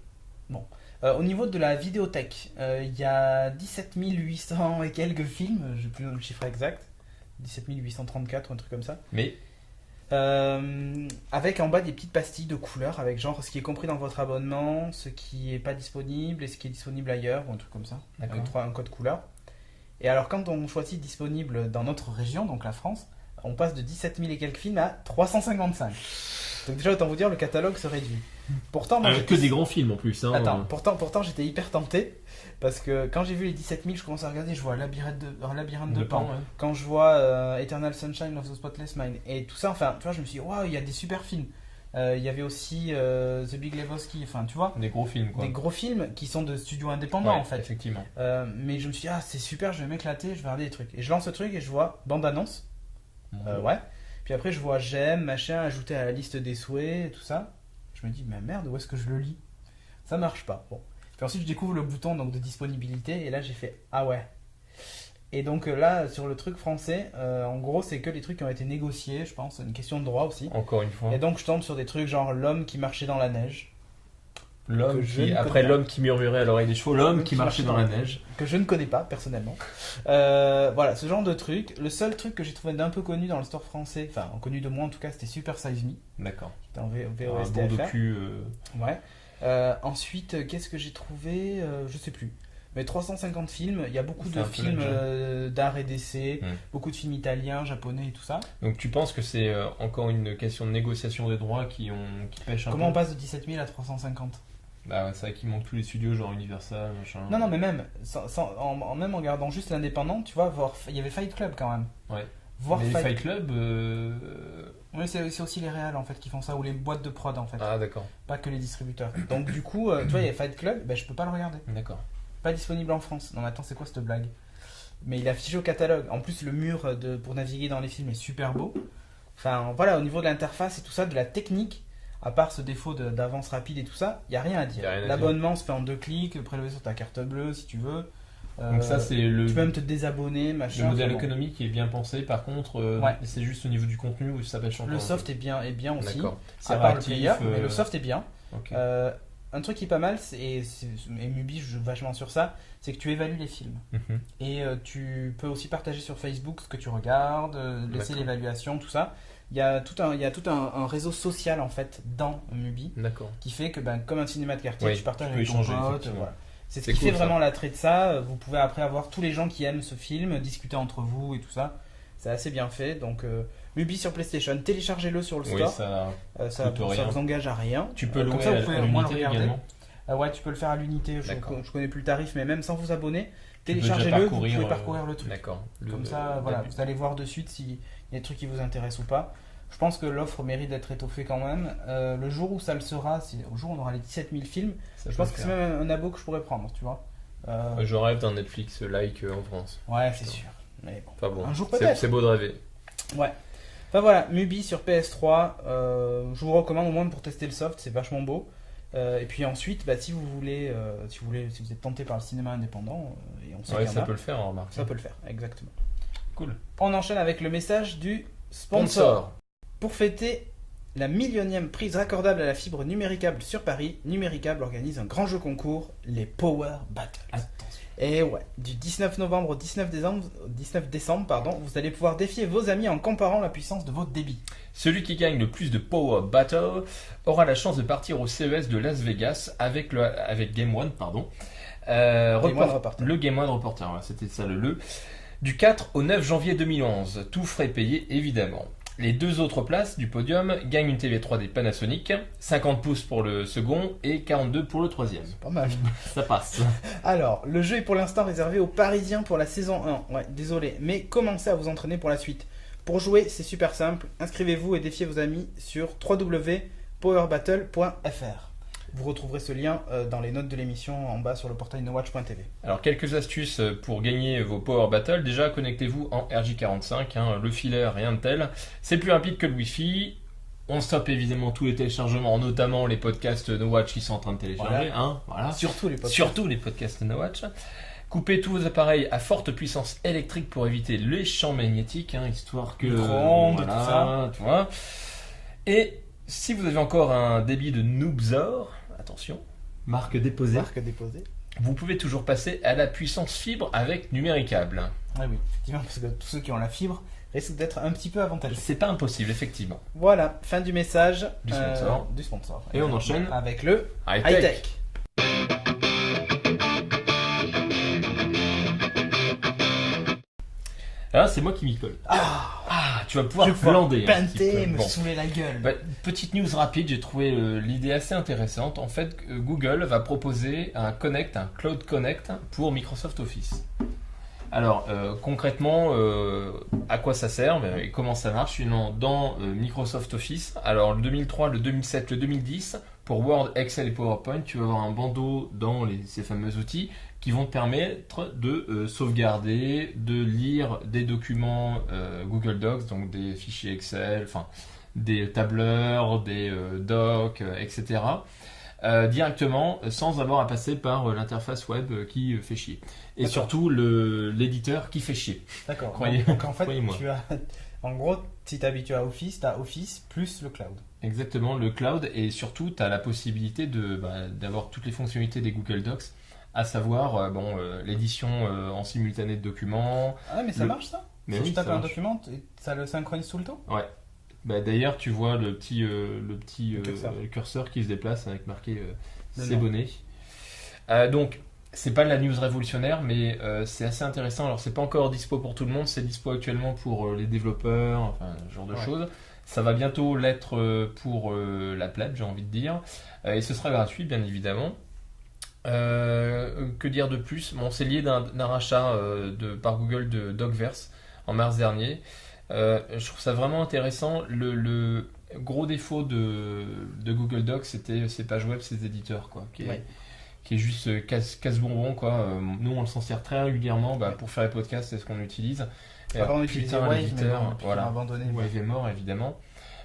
bon. Au niveau de la vidéothèque, il y a 17 800 et quelques films, je n'ai plus le chiffre exact, 17 834 ou un truc comme ça.
Mais
Avec en bas des petites pastilles de couleurs, avec genre ce qui est compris dans votre abonnement, ce qui est pas disponible et ce qui est disponible ailleurs, ou un truc comme ça,
D'accord.
avec un code couleur. Et alors quand on choisit disponible dans notre région, donc la France, on passe de 17 000 et quelques films à 355. Donc déjà autant vous dire, le catalogue se réduit. Pourtant, moi,
que des grands films en plus. Hein.
Attends, pourtant j'étais hyper tenté, parce que quand j'ai vu les 17 000, je commence à regarder, je vois Labyrinthe de Pan,
ouais.
quand je vois Eternal Sunshine of the Spotless Mind, et tout ça, enfin, tu vois, je me suis dit, waouh, il y a des super films. Il y avait aussi The Big Lebowski, enfin, tu vois,
Des gros films quoi.
des gros films qui sont de studios indépendants
Ouais,
en fait.
effectivement.
Mais je me suis dit, ah, c'est super, je vais m'éclater, je vais regarder des trucs. Et je lance le truc et je vois bande-annonce, ouais. Puis après, je vois j'aime, machin, ajouté à la liste des souhaits, et tout ça. Je me dis, mais merde, où est-ce que je le lis? Ça marche pas. Bon. Puis ensuite, je découvre le bouton donc, de disponibilité, et là, j'ai fait, ah ouais. Et donc là, sur le truc français, en gros, c'est que les trucs qui ont été négociés, je pense, c'est une question de droit aussi.
Encore une fois.
Et donc, je tombe sur des trucs genre l'homme qui marchait dans la neige,
L'homme
que je ne
qui,
connais
après
pas.
l'homme qui murmurait à l'oreille des chevaux, l'homme qui marchait dans la neige.
que je ne connais pas personnellement. Voilà, ce genre de truc. Le seul truc que j'ai trouvé d'un peu connu dans le store français, enfin connu de moi en tout cas, c'était Super Size Me.
D'accord.
C'était en
Un
VOST
bon
FR.
docu.
Ouais. Ensuite, qu'est-ce que j'ai trouvé Je sais plus. Mais 350 films, il y a beaucoup
C'est
de
un peu
films d'art et d'essai,
Mm.
beaucoup de films italiens, japonais et tout ça.
Donc tu penses que c'est encore une question de négociation des droits qui pêche un
Comment on
peu.
passe de 17 000 à 350?
Bah ouais, c'est vrai qu'il manque tous les studios genre Universal, machin.
Non, non, mais même, même en regardant juste l'indépendant, tu vois, il y avait Fight Club quand même.
Ouais.
Voir
Mais les
Fight
Fight Club.
Oui, c'est aussi les réals en fait qui font ça, ou les boîtes de prod en fait,
Ah d'accord.
pas que les distributeurs. Donc du coup, tu vois, il y a Fight Club, ben, je peux pas le regarder.
D'accord.
Pas disponible en France. Non, mais attends, c'est quoi cette blague? Mais il est affiché au catalogue. En plus, le mur pour naviguer dans les films est super beau. Enfin, voilà, au niveau de l'interface et tout ça, de la technique, à part ce défaut d'avance rapide et tout ça, il n'y a rien à dire.
Y a rien à
L'abonnement se fait en 2 clics, prélevé sur ta carte bleue si tu veux.
Donc ça c'est le.
Tu peux même te désabonner,
Le
machin.
modèle
Enfin, bon.
économique est bien pensé, par contre,
Ouais.
c'est juste au niveau du contenu où ça pêche encore.
Le
un
soft
peu.
est bien aussi.
D'accord. C'est
À part le
réactif,
player, mais le soft est bien.
ok.
Un truc qui est pas mal, et Mubi je joue vachement sur ça, c'est que tu évalues les films.
Mhm.
Et tu peux aussi partager sur Facebook ce que tu regardes, laisser
D'accord.
l'évaluation, tout ça. Il y a tout un réseau social en fait dans Mubi
D'accord.
qui fait que comme un cinéma de quartier,
Oui,
tu partages
tu peux
avec ton
échanger,
pote.
effectivement.
Voilà. C'est ce
C'est
qui
cool,
fait
ça.
vraiment l'attrait de ça. Vous pouvez après avoir tous les gens qui aiment ce film, discuter entre vous et tout ça. C'est assez bien fait. Donc Mubi sur PlayStation, téléchargez-le sur le
Oui,
store.
ça.
Ça
coûte rien.
vous engage à rien.
Tu peux
Comme
louer
ça, vous
à
pouvez au moins le
l'unité
regarder.
également.
Ouais, tu peux le faire à l'unité. Je
D'accord.
connais plus le tarif, mais même sans vous abonner,
Tu peux déjà
téléchargez-le, vous
parcourir,
pouvez parcourir le truc.
D'accord.
Comme ça, voilà, vous allez voir de suite s'il y a des trucs qui vous intéressent ou pas. Je pense que l'offre mérite d'être étoffée quand même. Le jour où ça le sera, au jour où on aura les 17 000 films,
Ça
je
peut
pense
le
que c'est
faire.
même un abo que je pourrais prendre, tu vois.
Je rêve d'un Netflix-like en France.
Ouais, c'est sûr. Mais bon.
Enfin bon.
Un jour
c'est-
peut-être.
C'est beau de rêver.
Ouais. Enfin voilà, Mubi sur PS3, je vous recommande au moins pour tester le soft, c'est vachement beau. Et puis ensuite, si vous êtes tenté par le cinéma indépendant, et on sait
Ouais,
qu'il y en
ça
a,
peut le faire, remarque.
ça peut le faire, exactement.
Cool.
On enchaîne avec le message du sponsor.
Sponsor.
Pour fêter la millionième prise raccordable à la fibre Numéricable sur Paris, Numéricable organise un grand jeu concours, les Power Battles.
Attention.
Et ouais, du 19 novembre au 19 décembre, vous allez pouvoir défier vos amis en comparant la puissance de votre débit.
Celui qui gagne le plus de Power Battle aura la chance de partir au CES de Las Vegas avec Game One, pardon.
Game One Reporter.
Le Game One Reporter, ouais, c'était ça le. Du 4 au 9 janvier 2011, tout frais payé évidemment. Les 2 autres places du podium gagnent une TV 3D Panasonic, 50 pouces pour le second et 42 pour le troisième.
C'est pas mal.
Ça passe.
Alors, le jeu est pour l'instant réservé aux Parisiens pour la saison 1. Ouais, désolé, mais commencez à vous entraîner pour la suite. Pour jouer, c'est super simple. Inscrivez-vous et défiez vos amis sur www.powerbattle.fr. Vous retrouverez ce lien dans les notes de l'émission en bas sur le portail nowatch.tv.
Alors, quelques astuces pour gagner vos Power Battle. Déjà, connectez-vous en RJ45, le filaire, rien de tel. C'est plus rapide que le Wi-Fi. On stoppe évidemment tous les téléchargements, notamment les podcasts No Watch qui sont en train de télécharger. Voilà.
Surtout les podcasts.
Surtout les podcasts No Watch. Coupez tous vos appareils à forte puissance électrique pour éviter les champs magnétiques, histoire que...
Micro-ondes, tout ça.
Tu vois. Et si vous avez encore un débit de Noobzor, attention, marque déposée, vous pouvez toujours passer à la puissance fibre avec Numéricable.
Ah oui, effectivement, parce que tous ceux qui ont la fibre risquent d'être un petit peu avantagés.
C'est pas impossible, effectivement.
Voilà, fin du message
du
sponsor.
Et on enchaîne
avec le
high-tech. Ah, c'est moi qui m'y colle. Tu vas pouvoir glander.
Pinter, me saouler la gueule.
Petite news rapide, j'ai trouvé l'idée assez intéressante. En fait, Google va proposer un Cloud Connect pour Microsoft Office. Alors, concrètement, à quoi ça sert et comment ça marche dans Microsoft Office. Alors, le 2003, le 2007, le 2010, pour Word, Excel et PowerPoint, tu vas avoir un bandeau dans ces fameux outils qui vont te permettre de sauvegarder, de lire des documents Google Docs, donc des fichiers Excel, des tableurs, des docs, etc. Directement sans avoir à passer par l'interface web qui fait chier. Et
D'accord.
surtout l'éditeur qui fait chier.
D'accord. Donc en fait, en gros, si tu es habitué à Office, tu as Office plus le cloud.
Exactement, le cloud, et surtout tu as la possibilité d'avoir toutes les fonctionnalités des Google Docs, à savoir l'édition en simultané de documents.
Ah mais ça marche ça.
Mais
si
oui,
tu tapes
ça
un
marche.
document, ça le synchronise tout le temps.
Ouais. D'ailleurs, tu vois le petit curseur qui se déplace avec marqué c'est bonnet. Donc, c'est pas de la news révolutionnaire, mais c'est assez intéressant. Alors, c'est pas encore dispo pour tout le monde, c'est dispo actuellement pour les développeurs, ce genre de choses. Ça va bientôt l'être pour la plebe, j'ai envie de dire. Et ce sera gratuit, bien évidemment. Que dire de plus ? C'est lié d'un rachat par Google de Docverse en mars dernier. Je trouve ça vraiment intéressant. Le gros défaut de Google Docs, c'était ses pages web, ses éditeurs, qui est juste casse-bonbon, Nous, on s'en sert très régulièrement pour faire les podcasts, c'est ce qu'on utilise.
Avant, on utilisait Wave,
l'éditeur,
mais abandonné.
Wave est mort, évidemment.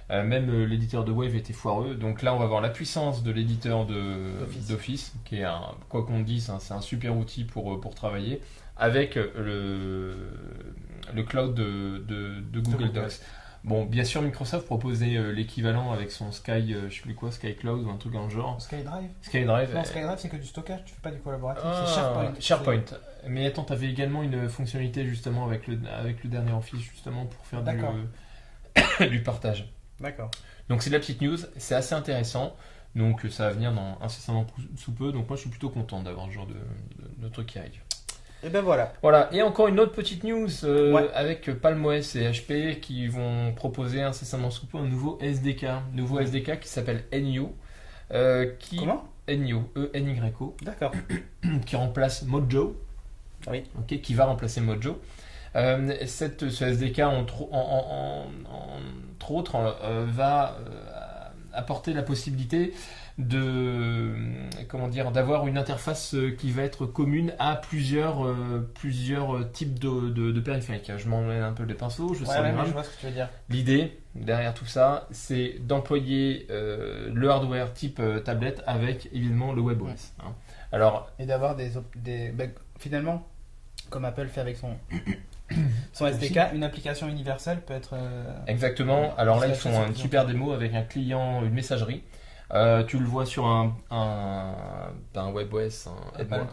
Même l'éditeur de Wave était foireux. Donc là, on va voir la puissance de l'éditeur d'Office, qui est, quoi qu'on dise, c'est un super outil pour travailler, avec le cloud de Google Docs. Bon, bien sûr, Microsoft proposait l'équivalent avec son Sky Cloud ou un truc dans le genre.
SkyDrive.
SkyDrive.
SkyDrive, c'est que du stockage, tu fais pas du collaboratif. C'est
SharePoint. Mais attends, tu avais également une fonctionnalité justement avec le dernier Office, justement, pour faire du partage.
D'accord.
Donc c'est de la petite news, c'est assez intéressant. Donc ça va venir dans incessamment sous peu. Donc moi je suis plutôt content d'avoir ce genre de truc qui arrive.
Et ben voilà.
Voilà, et encore une autre petite news avec PalmOS et HP qui vont proposer incessamment sous peu un nouveau SDK. SDK qui s'appelle Enyo.
Comment ?
Enyo, E-N-Y-O.
D'accord.
Qui remplace Mojo.
Oui.
Qui va remplacer Mojo. Ce SDK, entre autres, va apporter la possibilité d'avoir une interface qui va être commune à plusieurs types de périphériques. Je m'emmène un peu les pinceaux, je
vois ce que tu veux dire.
L'idée derrière tout ça, c'est d'employer le hardware type tablette avec évidemment le WebOS.
Et d'avoir finalement, comme Apple fait avec son SDK, une application universelle peut être...
Exactement. Alors là, ils font une super démo avec un client, une messagerie. Tu le vois sur un WebOS,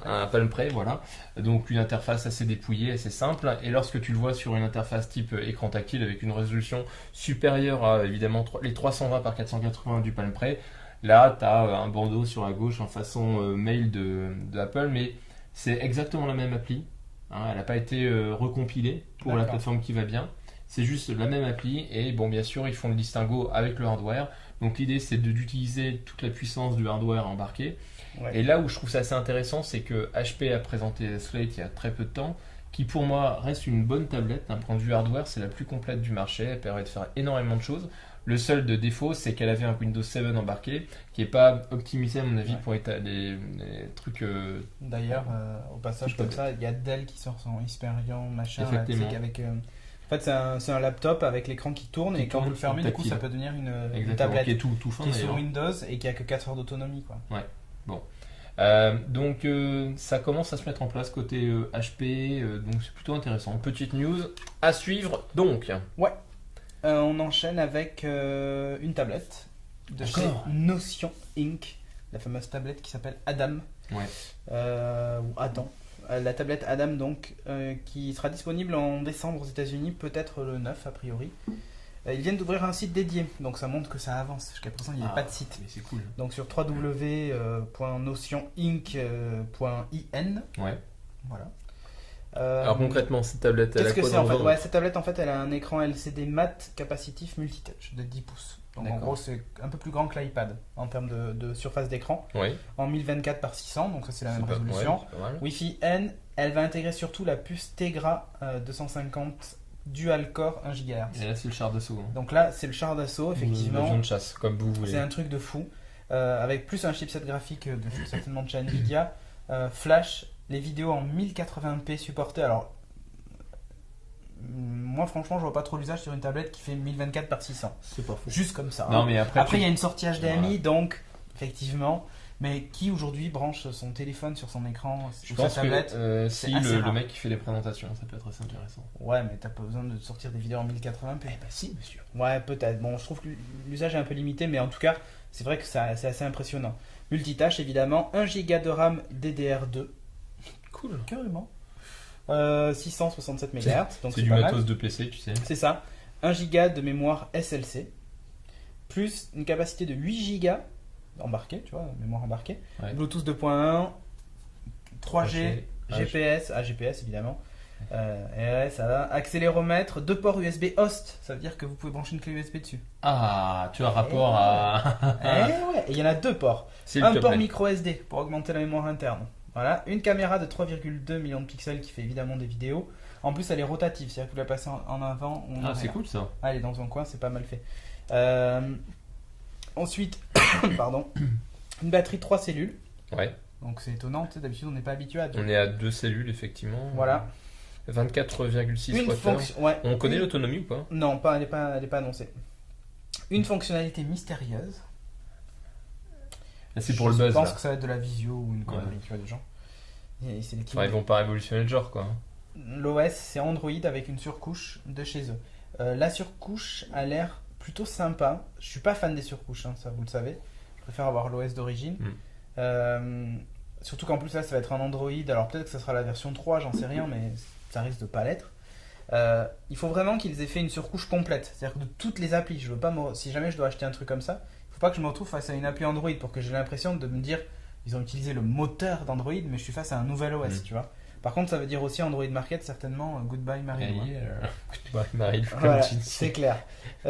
un Palm Pre, voilà. Donc une interface assez dépouillée, assez simple. Et lorsque tu le vois sur une interface type écran tactile avec une résolution supérieure à évidemment les 320 par 480 du Palm Pre, là tu as un bandeau sur la gauche en façon mail d'Apple, mais c'est exactement la même appli. Elle n'a pas été recompilée pour la plateforme qui va bien. c'est juste la même appli et bon, bien sûr, ils font le distinguo avec le hardware. Donc l'idée, c'est d'utiliser toute la puissance du hardware embarqué.
Ouais.
Et là où je trouve ça assez intéressant, c'est que HP a présenté Slate il y a très peu de temps, qui pour moi reste une bonne tablette. D'un point de vue hardware, c'est la plus complète du marché, elle permet de faire énormément de choses. Le seul de défaut, c'est qu'elle avait un Windows 7 embarqué, qui n'est pas optimisé à mon avis pour les trucs...
D'ailleurs, au passage comme ça, il y a Dell qui sort son Hyperion, machin, là, tu sais, avec... En fait, c'est un laptop avec l'écran qui tourne et quand vous le fermez, du coup, ça peut devenir une tablette
qui est tout fin,
qui est sur Windows et qui a que 4 heures d'autonomie, quoi.
Ouais, bon. Donc ça commence à se mettre en place côté HP, donc c'est plutôt intéressant. Petite news à suivre donc.
Ouais. On enchaîne avec une tablette de chez Notion Inc., la fameuse tablette qui s'appelle Adam.
Ouais.
Ou Adam. La tablette Adam donc qui sera disponible en décembre aux États-Unis, peut-être le 9 a priori. Ils viennent d'ouvrir un site dédié, donc ça montre que ça avance. Jusqu'à présent, il n'y avait pas de site.
Mais c'est cool.
Donc sur www.notioninc.in.
Ouais.
Voilà.
Alors concrètement, cette tablette, elle a quoi
en fait cette tablette, en fait, elle a un écran LCD mat capacitif multitouch de 10 pouces. Donc en gros, c'est un peu plus grand que l'iPad en termes de surface d'écran.
Oui.
En 1024 par 600, donc ça c'est la même résolution. Wi-Fi N, elle va intégrer surtout la puce Tegra 250 dual core 1 GHz.
Et là, c'est le char d'assaut.
Donc là, c'est le char d'assaut, effectivement.
L'avion de chasse, comme vous voulez.
C'est un truc de fou. Avec plus un chipset graphique certainement de chez Nvidia. Flash, les vidéos en 1080p supportées. Alors, moi franchement, je vois pas trop l'usage sur une tablette qui fait 1024 par 600.
C'est pas fou.
Juste comme ça.
Non, mais après,
il y a une sortie HDMI, donc effectivement. Mais qui aujourd'hui branche son téléphone sur son écran ou sa tablette?
Si le mec qui fait les présentations, ça peut être assez intéressant.
Ouais, mais t'as pas besoin de sortir des vidéos en 1080p.
Eh bah si, monsieur.
Ouais, peut-être. Bon, je trouve que l'usage est un peu limité, mais en tout cas, c'est vrai que c'est assez impressionnant. Multitâche, évidemment. 1 Go de RAM DDR2.
Cool.
Carrément. 667 MHz. Donc
c'est du matos de PC, tu sais.
C'est ça. 1 Go de mémoire SLC. Plus une capacité de 8 Go embarqué, tu vois, mémoire embarquée. Ouais. Bluetooth 2.1, 3G, GPS, GPS évidemment. RS, ça va. Accéléromètre, 2 ports USB host, ça veut dire que vous pouvez brancher une clé USB dessus.
Ah, tu as rapport à.
Ouais, et il y en a 2 ports. Un port micro SD pour augmenter la mémoire interne. Voilà, une caméra de 3,2 millions de pixels qui fait évidemment des vidéos. En plus, elle est rotative, c'est-à-dire que vous la passez en avant.
C'est cool ça.
Ah, elle est dans un coin, c'est pas mal fait. Ensuite, pardon, une batterie de 3 cellules.
Ouais.
Donc c'est étonnant, tu sais, d'habitude on n'est pas habitué à 2.
On est à 2 cellules effectivement.
Voilà.
24,6 Wh.
Ouais.
On connaît l'autonomie ou pas?
Non, elle n'est pas annoncée. Une fonctionnalité mystérieuse.
Là, c'est pour le buzz.
Je pense que ça va être de la visio ou une connerie, tu vois, des gens.
Ils vont pas révolutionner le genre, quoi.
L'OS, c'est Android avec une surcouche de chez eux. La surcouche a l'air plutôt sympa. Je suis pas fan des surcouches, hein, ça vous le savez. Je préfère avoir l'OS d'origine. Surtout qu'en plus là ça va être un Android. Alors peut-être que ça sera la version 3, j'en sais rien, mais ça risque de pas l'être. Il faut vraiment qu'ils aient fait une surcouche complète. C'est-à-dire que de toutes les applis, je veux pas si jamais je dois acheter un truc comme ça, il faut pas que je me retrouve face à une appli Android pour que j'ai l'impression de me dire ils ont utilisé le moteur d'Android, mais je suis face à un nouvel OS, tu vois. Par contre, ça veut dire aussi Android Market, certainement Goodbye Marilou.
Goodbye Marilou,
voilà, c'est clair.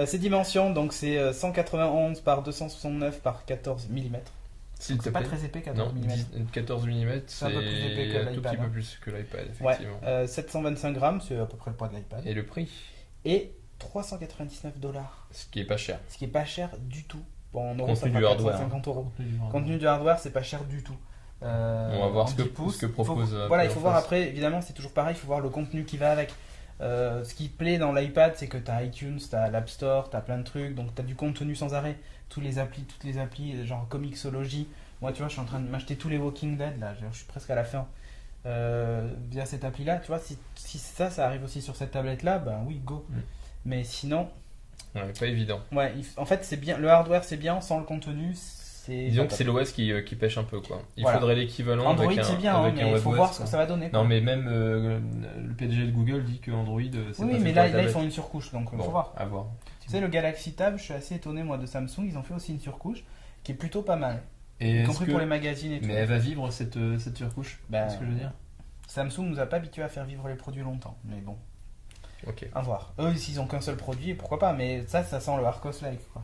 Ces dimensions, donc c'est 191 par 269 par 14 mm. C'est pas très épais, 14 mm.
14 mm,
c'est un peu plus épais que l'iPad.
Un tout petit peu plus que l'iPad, effectivement.
Ouais, 725 grammes, c'est à peu près le poids de l'iPad.
Et le prix?
Et $399.
Ce qui est pas cher.
Ce qui est pas cher du tout. Bon, en euros,
Contenu
ça
du
fera
hardware.
450 €. Contenu du hardware, c'est pas cher du tout.
On va voir ce que propose.
Voilà, il faut voir après, évidemment, c'est toujours pareil, il faut voir le contenu qui va avec. Ce qui plaît dans l'iPad, c'est que tu as iTunes, tu as l'App Store, tu as plein de trucs, donc tu as du contenu sans arrêt. Toutes les applis, genre Comixology. Moi, tu vois, je suis en train de m'acheter tous les Walking Dead, là, je suis presque à la fin. Via cette appli-là, tu vois, si ça arrive aussi sur cette tablette-là, ben oui, go. Mais sinon.
Ouais, pas évident.
Ouais, en fait, c'est bien. Le hardware, c'est bien, sans le contenu,
disons que c'est l'OS qui pêche un peu, quoi. Il faudrait l'équivalent.
Android, c'est bien, mais il faut voir ce que ça va donner, quoi.
Non, mais même le PDG de Google dit que Android, c'est
oui,
pas
mais là ils font une surcouche, donc il faut voir.
À voir.
Tu sais, le Galaxy Tab, je suis assez étonné, moi, de Samsung, ils ont fait aussi une surcouche qui est plutôt pas mal. Y compris pour les magazines et tout.
Mais elle va vivre cette surcouche, c'est ce que je veux dire.
Samsung nous a pas habitués à faire vivre les produits longtemps, mais bon.
Ok.
À voir. Eux, s'ils ont qu'un seul produit, pourquoi pas, mais ça sent le Arcos-like, quoi.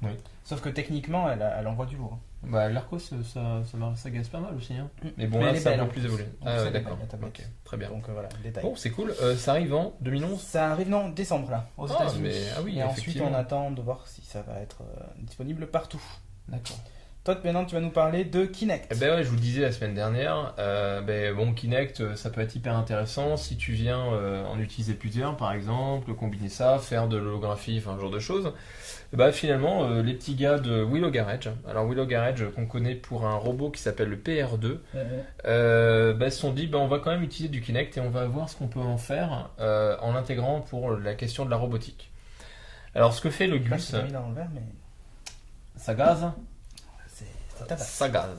Oui.
Sauf que techniquement, elle envoie du lourd.
Bah, l'Arcos, ça gaze pas mal aussi. Hein. Mais bon,
Mais
là,
elle est
ça a
belle,
un
en
peu plus
plus.
évolué.
En
Ah,
plus, elle est
d'accord.
belle, la tablette.
Ok, très bien.
Donc voilà, le détail.
Bon, c'est cool. Ça arrive en 2011
Ça arrive non, décembre là, aux États-Unis.
Ah oui,
et ensuite,
effectivement.
on attend de voir si ça va être disponible partout.
D'accord.
Toi, maintenant, tu vas nous parler de Kinect.
Eh ben ouais, je vous le disais la semaine dernière, bon, Kinect, ça peut être hyper intéressant si tu viens en utiliser plusieurs, par exemple, combiner ça, faire de l'holographie, enfin, ce genre de choses. Bah, finalement, les petits gars de Willow Garage, alors Willow Garage qu'on connaît pour un robot qui s'appelle le PR2, se sont dit, on va quand même utiliser du Kinect et on va voir ce qu'on peut en faire en l'intégrant pour la question de la robotique. Alors, ce que fait le
Je sais pas
Gus,
si t'as mis dans le verre, mais
ça gaze.
c'est tabac.
Ça gaze.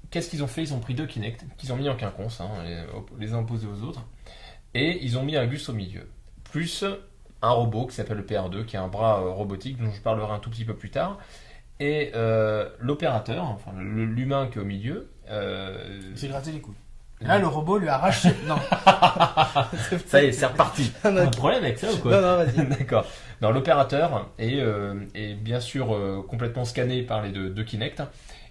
Qu'est-ce qu'ils ont fait? Ils ont pris 2 Kinect qu'ils ont mis en quinconce, les uns opposés aux autres, et ils ont mis un Gus au milieu, plus un robot qui s'appelle le PR2, qui est un bras robotique dont je parlerai un tout petit peu plus tard, et l'opérateur, enfin l'humain qui est au milieu.
Il s'est gratté les couilles. Là, le robot lui arrache. Non.
Ça y est, c'est reparti.
Non,
Un problème avec ça ou quoi?
non, vas-y.
D'accord. Non, l'opérateur est bien sûr complètement scanné par les deux Kinect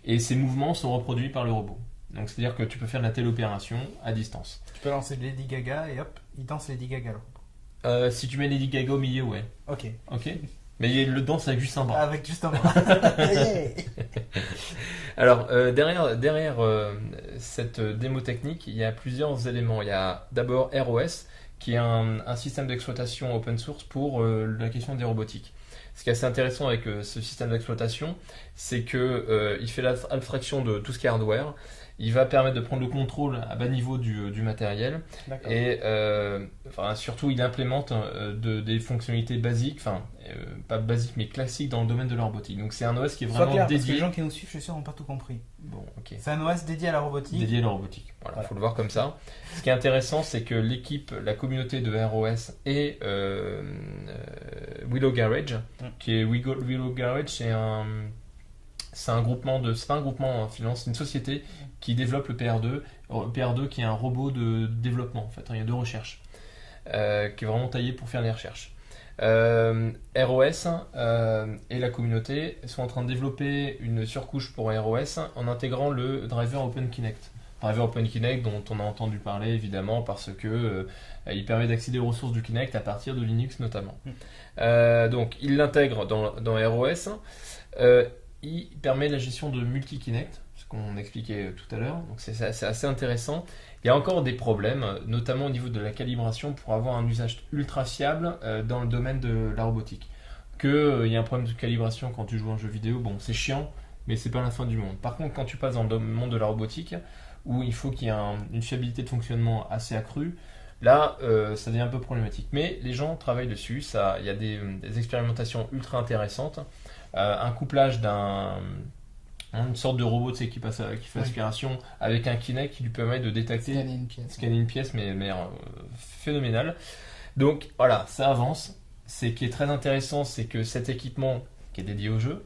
et ses mouvements sont reproduits par le robot. Donc c'est-à-dire que tu peux faire de la téléopération à distance.
Tu peux lancer Lady Gaga et hop, il danse Lady Gaga.
Si tu mets Lady Gaga au milieu, ouais.
Ok.
Ok. Mais le danse avec juste un bras.
Avec juste un bras.
Alors, derrière cette démo technique, il y a plusieurs éléments. Il y a d'abord ROS, qui est un système d'exploitation open source pour la question des robotiques. Ce qui est assez intéressant avec ce système d'exploitation, c'est qu'il fait l'abstraction de tout ce qui est hardware. Il va permettre de prendre le contrôle à bas niveau du matériel.
D'accord.
Et surtout, il implémente des fonctionnalités basiques, pas basiques mais classiques dans le domaine de la robotique. Donc c'est un OS qui est
Sois
vraiment
clair, parce que
dédié.
les gens qui nous suivent, je suis sûr, n'ont pas tout compris.
Bon, ok.
C'est un OS dédié à la robotique.
Dédié à la robotique. Voilà, faut le voir comme ça. Ce qui est intéressant, c'est que l'équipe, la communauté de ROS et Willow Garage, qui est Willow Garage, c'est un groupement c'est une société qui développe le PR2 qui est un robot de développement en fait, il y a de recherche, qui est vraiment taillé pour faire les recherches. ROS et la communauté sont en train de développer une surcouche pour ROS en intégrant le driver OpenKinect. Driver OpenKinect dont on a entendu parler évidemment parce que il permet d'accéder aux ressources du Kinect à partir de Linux notamment. Donc il l'intègre dans ROS. Il permet la gestion de multi-Kinect, ce qu'on expliquait tout à l'heure, donc c'est assez intéressant. Il y a encore des problèmes, notamment au niveau de la calibration pour avoir un usage ultra fiable dans le domaine de la robotique. Il y a un problème de calibration quand tu joues à un jeu vidéo, bon c'est chiant, mais c'est pas la fin du monde. Par contre, quand tu passes dans le monde de la robotique, où il faut qu'il y ait une fiabilité de fonctionnement assez accrue, là ça devient un peu problématique. Mais les gens travaillent dessus, il y a des expérimentations ultra intéressantes. Un couplage une sorte de robot qui fait aspiration avec un Kinect qui lui permet de détecter, scanner une pièce mais phénoménal. Donc voilà, ça avance. Ce qui est très intéressant, c'est que cet équipement qui est dédié au jeu,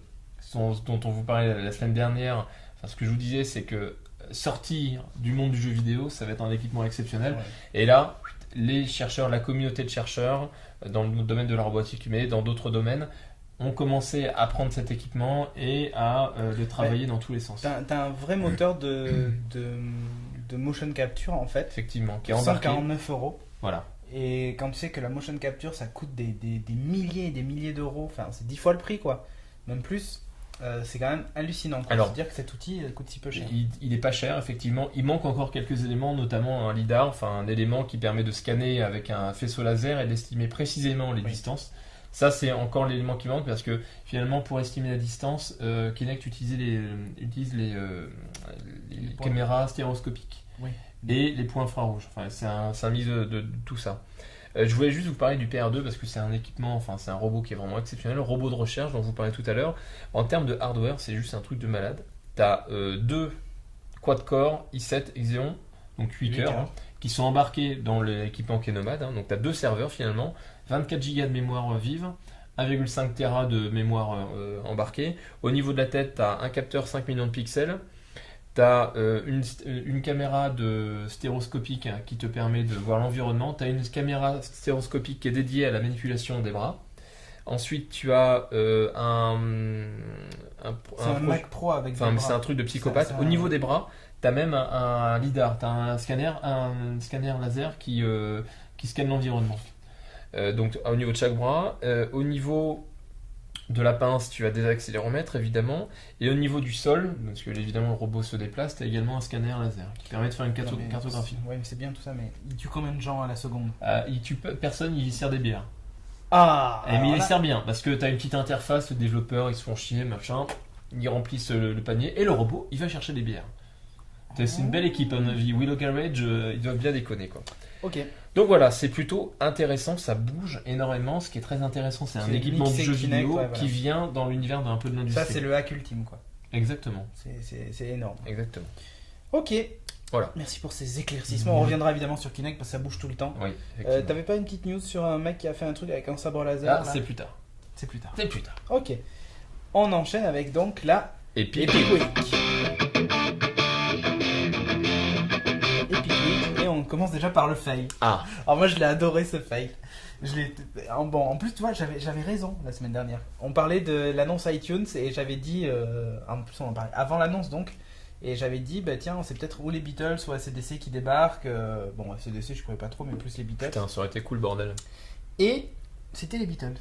dont on vous parlait la semaine dernière, ce que je vous disais, c'est que sortir du monde du jeu vidéo, ça va être un équipement exceptionnel. Et là, les chercheurs, la communauté de chercheurs dans le domaine de la robotique, mais dans d'autres domaines, ont commencé à prendre cet équipement et à le travailler dans tous les sens.
T'as un vrai moteur de motion capture en fait.
Effectivement, qui est embarqué.
149 €.
Voilà.
Et quand tu sais que la motion capture ça coûte des milliers et des milliers d'euros, enfin c'est 10 fois le prix quoi, même plus, c'est quand même hallucinant. Alors, c'est-à-dire que cet outil coûte si peu cher.
Il est pas cher effectivement, il manque encore quelques éléments, notamment un lidar, enfin un élément qui permet de scanner avec un faisceau laser et d'estimer précisément les distances. Ça, c'est encore l'élément qui manque parce que finalement, pour estimer la distance, Kinect utilise les caméras stéréoscopiques et les points infrarouges. Enfin, c'est un mix de tout ça. Je voulais juste vous parler du PR2 parce que c'est un équipement, c'est un robot qui est vraiment exceptionnel, un robot de recherche dont je vous parlais tout à l'heure. En termes de hardware, c'est juste un truc de malade. Tu as 2 quad-core i7 Xeon, donc 8 cœurs, qui sont embarqués dans l'équipement qui est nomade. Donc tu as 2 serveurs finalement. 24 Go de mémoire vive, 1,5 Tera de mémoire embarquée. Au niveau de la tête, tu as un capteur 5 millions de pixels, T'as une caméra de stéréoscopique qui te permet de voir l'environnement. T'as une caméra stéréoscopique qui est dédiée à la manipulation des bras. Ensuite, tu as
C'est un Mac Pro avec des bras.
c'est un truc de psychopathe. Au niveau des bras, tu as même un lidar, tu as un scanner laser qui scanne l'environnement. Donc au niveau de chaque bras, au niveau de la pince, tu as des accéléromètres évidemment, et au niveau du sol, parce que évidemment le robot se déplace, tu as également un scanner laser qui permet de faire une cartographie.
Oui, mais c'est bien tout ça, mais il tue combien de gens à la seconde?
Personne, il sert des bières.
Ah,
mais il les sert bien, parce que tu as une petite interface, le développeur, ils se font chier, machin, ils remplissent le panier, et le robot, il va chercher des bières. C'est une belle équipe, à mon avis. Willow Garage, ils doivent bien déconner, quoi.
Ok.
Donc voilà, c'est plutôt intéressant, ça bouge énormément. Ce qui est très intéressant, c'est un équipement de jeu vidéo qui vient dans l'univers d'un peu de l'industrie.
Ça, c'est le hack ultime, quoi.
Exactement.
C'est énorme.
Exactement.
Ok.
Voilà.
Merci pour ces éclaircissements. On reviendra évidemment sur Kinect parce que ça bouge tout le temps.
Oui.
T'avais pas une petite news sur un mec qui a fait un truc avec un sabre laser?
Ah, c'est plus tard.
C'est plus tard.
C'est plus tard.
Ok. On enchaîne avec donc la
Epic
Week. Et on commence déjà par le fail.
Ah.
Alors moi je l'ai adoré ce fail. En plus tu vois j'avais raison la semaine dernière. On parlait de l'annonce iTunes et j'avais dit en plus on en parlait avant l'annonce donc, et j'avais dit bah tiens c'est peut-être ou les Beatles ou AC/DC qui débarquent. Bon AC/DC je croyais pas trop mais plus les Beatles.
Putain, ça aurait été cool bordel.
Et c'était les Beatles.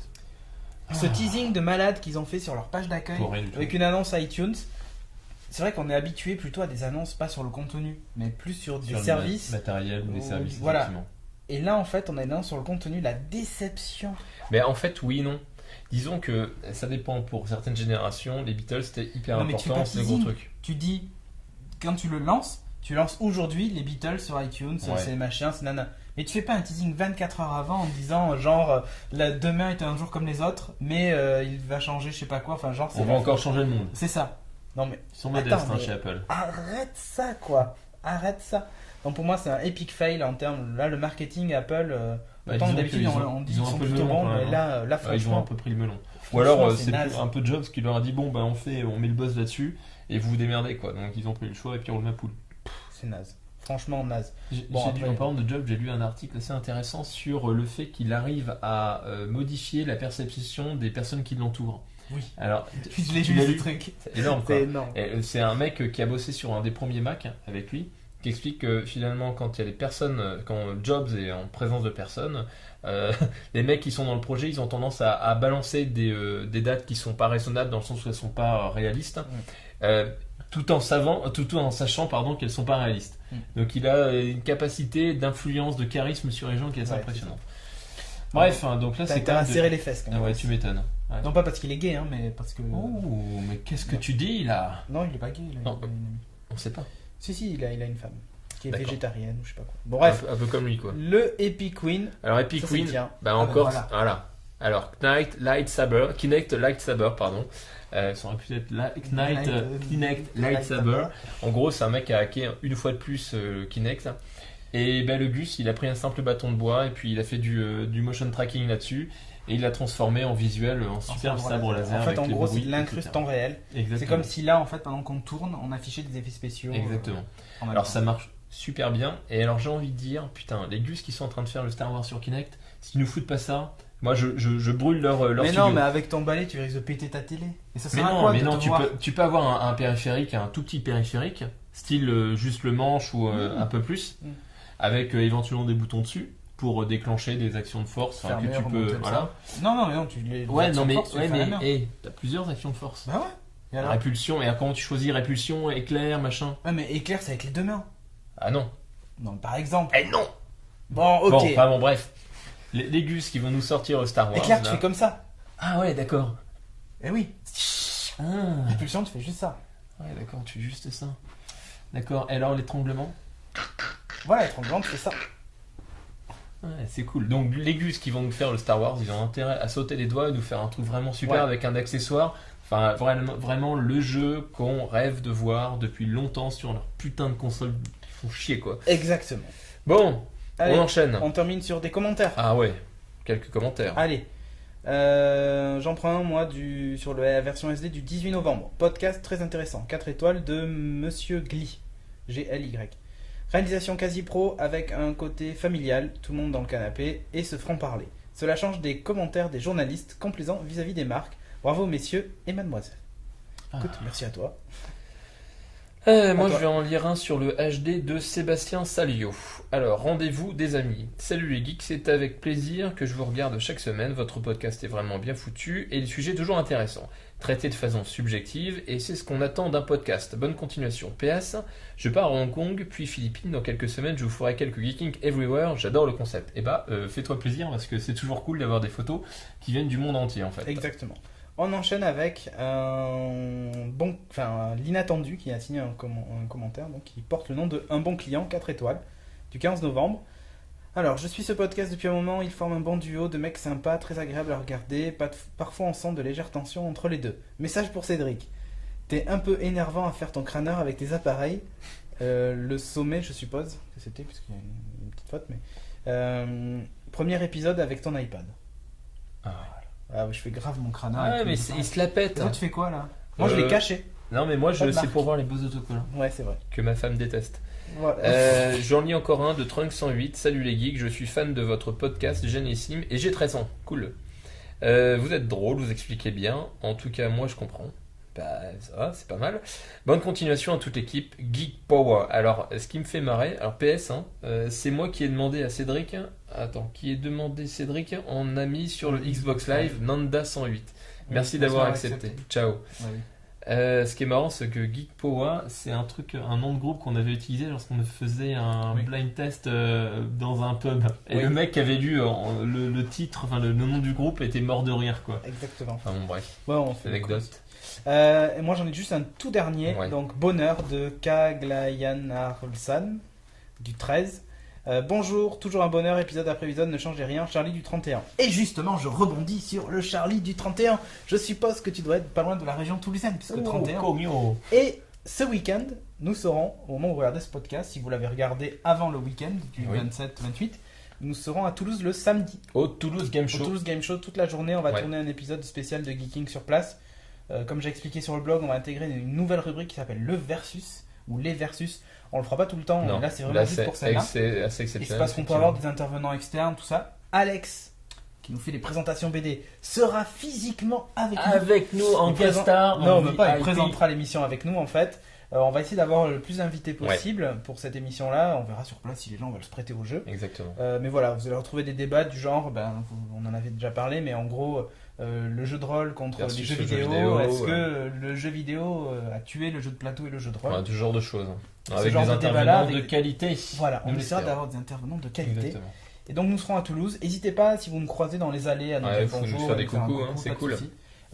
Ce teasing de malade qu'ils ont fait sur leur page d'accueil avec une annonce iTunes. C'est vrai qu'on est habitué plutôt à des annonces pas sur le contenu, mais plus sur des services.
Matériel ou des services,
voilà.
effectivement.
Et là, en fait, on a une annonce sur le contenu, la déception.
Mais en fait, oui, non. Disons que ça dépend pour certaines générations. Les Beatles, c'était hyper important, c'est le gros truc.
Tu dis, quand tu lances aujourd'hui les Beatles sur iTunes, c'est machin, c'est nana. Mais tu fais pas un teasing 24 heures avant en disant genre demain est un jour comme les autres, mais il va changer je sais pas quoi. Enfin, genre,
on va encore changer le monde.
C'est ça. Non mais
ils sont modestes chez Apple.
Arrête ça quoi. Arrête ça. Donc pour moi c'est un epic fail en termes là le marketing Apple. Autant d'habitude on dit qu'ils sont plutôt bons, mais là franchement
ils ont un peu pris le melon. Ou alors c'est un peu Jobs qui leur a dit bon bah on met le buzz là-dessus et vous vous démerdez quoi. Donc ils ont pris le choix et puis on roule ma poule.
C'est naze. Franchement naze.
En parlant de Jobs, j'ai lu un article assez intéressant sur le fait qu'il arrive à modifier la perception des personnes qui l'entourent.
Oui.
Alors,
je l'ai lu ce truc.
C'est énorme quoi.
C'est énorme.
C'est un mec qui a bossé sur un des premiers Mac avec lui, qui explique que finalement quand il y a des personnes, quand Jobs est en présence de personnes, les mecs qui sont dans le projet, ils ont tendance à balancer des dates qui sont pas raisonnables dans le sens où elles sont pas réalistes, tout en sachant qu'elles sont pas réalistes. Donc il a une capacité d'influence, de charisme sur les gens qui est assez impressionnante. Bref, donc là c'est
t'as serré les fesses quand même.
Ah ouais, tu m'étonnes. Ouais.
Non pas parce qu'il est gay, hein, mais parce que.
Oh, mais qu'est-ce que tu dis là?
Non, il est pas gay.
On sait pas.
Si, il a une femme qui est végétarienne ou je sais pas quoi. Bon, bref.
Un peu comme lui quoi.
Le Epic Win.
Alors Epic Win, encore, voilà. Alors Kinect Lightsaber, pardon. Ça aurait pu être Kinect Lightsaber. En gros, c'est un mec qui a hacké une fois de plus Kinect. Et le Gus, il a pris un simple bâton de bois et puis il a fait du motion tracking là-dessus et il l'a transformé en visuel, en superbe sabre laser.
En fait, en gros, c'est de l'incruste en réel.
Exactement.
C'est comme si là, en fait, pendant qu'on tourne, on affichait des effets spéciaux.
Exactement. Alors ça marche super bien. Et alors j'ai envie de dire, putain, les Gus qui sont en train de faire le Star Wars sur Kinect, s'ils nous foutent pas ça, moi je brûle leur
mais
studio.
Non, mais avec ton balai, tu risques de péter ta télé. Et ça sert
à quoi tu peux avoir un périphérique, un tout petit périphérique, style juste le manche ou un peu plus. Avec éventuellement des boutons dessus pour déclencher des actions de force que tu peux
non tu les
t'as plusieurs actions de force.
Bah ouais. Et
répulsion, et comment tu choisis répulsion, éclair, machin.
Ouais mais éclair c'est avec les deux mains.
Ah non
par exemple.
Non.
Bon ok.
Bon bref, les Gus qui vont nous sortir au Star Wars.
Éclair tu fais comme ça.
Ah ouais d'accord.
Eh oui. Répulsion tu fais juste ça.
Ouais d'accord, tu fais juste ça. D'accord, et alors l'étranglement?
Voilà, l'étranglement, c'est ça.
Ouais, c'est cool. Donc les Gus qui vont nous faire le Star Wars, ils ont intérêt à sauter les doigts et nous faire un truc vraiment super avec un accessoire. Enfin, vraiment le jeu qu'on rêve de voir depuis longtemps sur leur putain de console. Ils font chier quoi.
Exactement.
Bon,
allez,
on enchaîne.
On termine sur des commentaires.
Ah ouais, quelques commentaires.
Allez. J'en prends un, moi, sur la version SD du 18 novembre. Podcast très intéressant. 4 étoiles de Monsieur Gly. G-L-Y. Réalisation quasi pro avec un côté familial, tout le monde dans le canapé, et ce franc-parler. Cela change des commentaires des journalistes complaisants vis-à-vis des marques. Bravo messieurs et mademoiselles. Écoute, merci à toi.
Moi, je vais en lire un sur le HD de Sébastien Salio. Alors, rendez-vous des amis. Salut les geeks, c'est avec plaisir que je vous regarde chaque semaine. Votre podcast est vraiment bien foutu et les sujets toujours intéressants. Traités de façon subjective et c'est ce qu'on attend d'un podcast. Bonne continuation. PS, je pars à Hong Kong puis Philippines. Dans quelques semaines, je vous ferai quelques Geeking Everywhere. J'adore le concept. Et fais-toi plaisir parce que c'est toujours cool d'avoir des photos qui viennent du monde entier en fait.
Exactement. On enchaîne avec l'inattendu qui a signé un commentaire donc, qui porte le nom de Un bon client, 4 étoiles, du 15 novembre. Alors, je suis ce podcast depuis un moment, il forme un bon duo de mecs sympas, très agréable à regarder, parfois on sent de légères tensions entre les deux. Message pour Cédric. T'es un peu énervant à faire ton crâneur avec tes appareils. Le sommet, je suppose que c'était, puisqu'il y a une petite faute, mais... premier épisode avec ton iPad. Ah, je fais grave mon crâne.
Ah, mais il se la pète.
Toi, tu fais quoi là? Moi, je l'ai caché.
Non, mais moi, c'est pour voir les beaux autocollants.
Ouais, c'est vrai.
Que ma femme déteste.
Voilà.
J'en lis encore un de Trunk 108. Salut les geeks, je suis fan de votre podcast géniissime et j'ai 13 ans. Cool. Vous êtes drôle, vous expliquez bien. En tout cas, moi, je comprends. Ça va, c'est pas mal. Bonne continuation à toute l'équipe Geek Power. Alors, ce qui me fait marrer, alors PS, c'est moi qui ai demandé à Cédric. Qui ai demandé Cédric en ami sur le Xbox Live Nanda 108. Merci d'avoir accepté. Ciao. Ce qui est marrant, c'est que Geek Power, c'est un nom de groupe qu'on avait utilisé lorsqu'on faisait un blind test dans un pub. Et le mec qui avait lu le titre, le nom du groupe était mort de rire, quoi.
Exactement.
Enfin bon, bref.
Ouais, on fait
anecdote.
Et moi j'en ai juste un tout dernier, donc Bonheur de Kaglayanarlsan du 13. Bonjour, toujours un bonheur, épisode après épisode, ne changez rien, Charlie du 31. Et justement, je rebondis sur le Charlie du 31. Je suppose que tu dois être pas loin de la région toulousaine, puisque 31.
Cogno.
Et ce week-end, nous serons, au moment où vous regardez ce podcast, si vous l'avez regardé avant le week-end du 27-28, nous serons à Toulouse le samedi.
Au Toulouse Game Show.
Au Toulouse Game Show, toute la journée, on va tourner un épisode spécial de Geeking sur place. Comme j'ai expliqué sur le blog, on va intégrer une nouvelle rubrique qui s'appelle Le Versus, ou Les Versus. On le fera pas tout le temps, là c'est vraiment juste pour celle-là.
C'est assez exceptionnel.
Et c'est parce qu'on peut avoir des intervenants externes, tout ça. Alex, qui nous fait des présentations BD, sera physiquement avec nous en guest star. Non, mais pas, il présentera l'émission avec nous en fait. On va essayer d'avoir le plus d'invités possible pour cette émission-là. On verra sur place si les gens veulent se prêter au jeu.
Exactement.
Mais voilà, vous allez retrouver des débats du genre, on en avait déjà parlé, mais en gros, le jeu de rôle contre les jeux vidéo. Est-ce que le jeu vidéo a tué le jeu de plateau et le jeu de rôle?
Ce genre de choses.
Avec
des intervenants de qualité.
Voilà, on essaiera d'avoir des intervenants de qualité.
Exactement.
Et donc nous serons à Toulouse. N'hésitez pas, si vous nous croisez dans les allées, à nous dire bonjour.
Nous faire des coucous, c'est cool.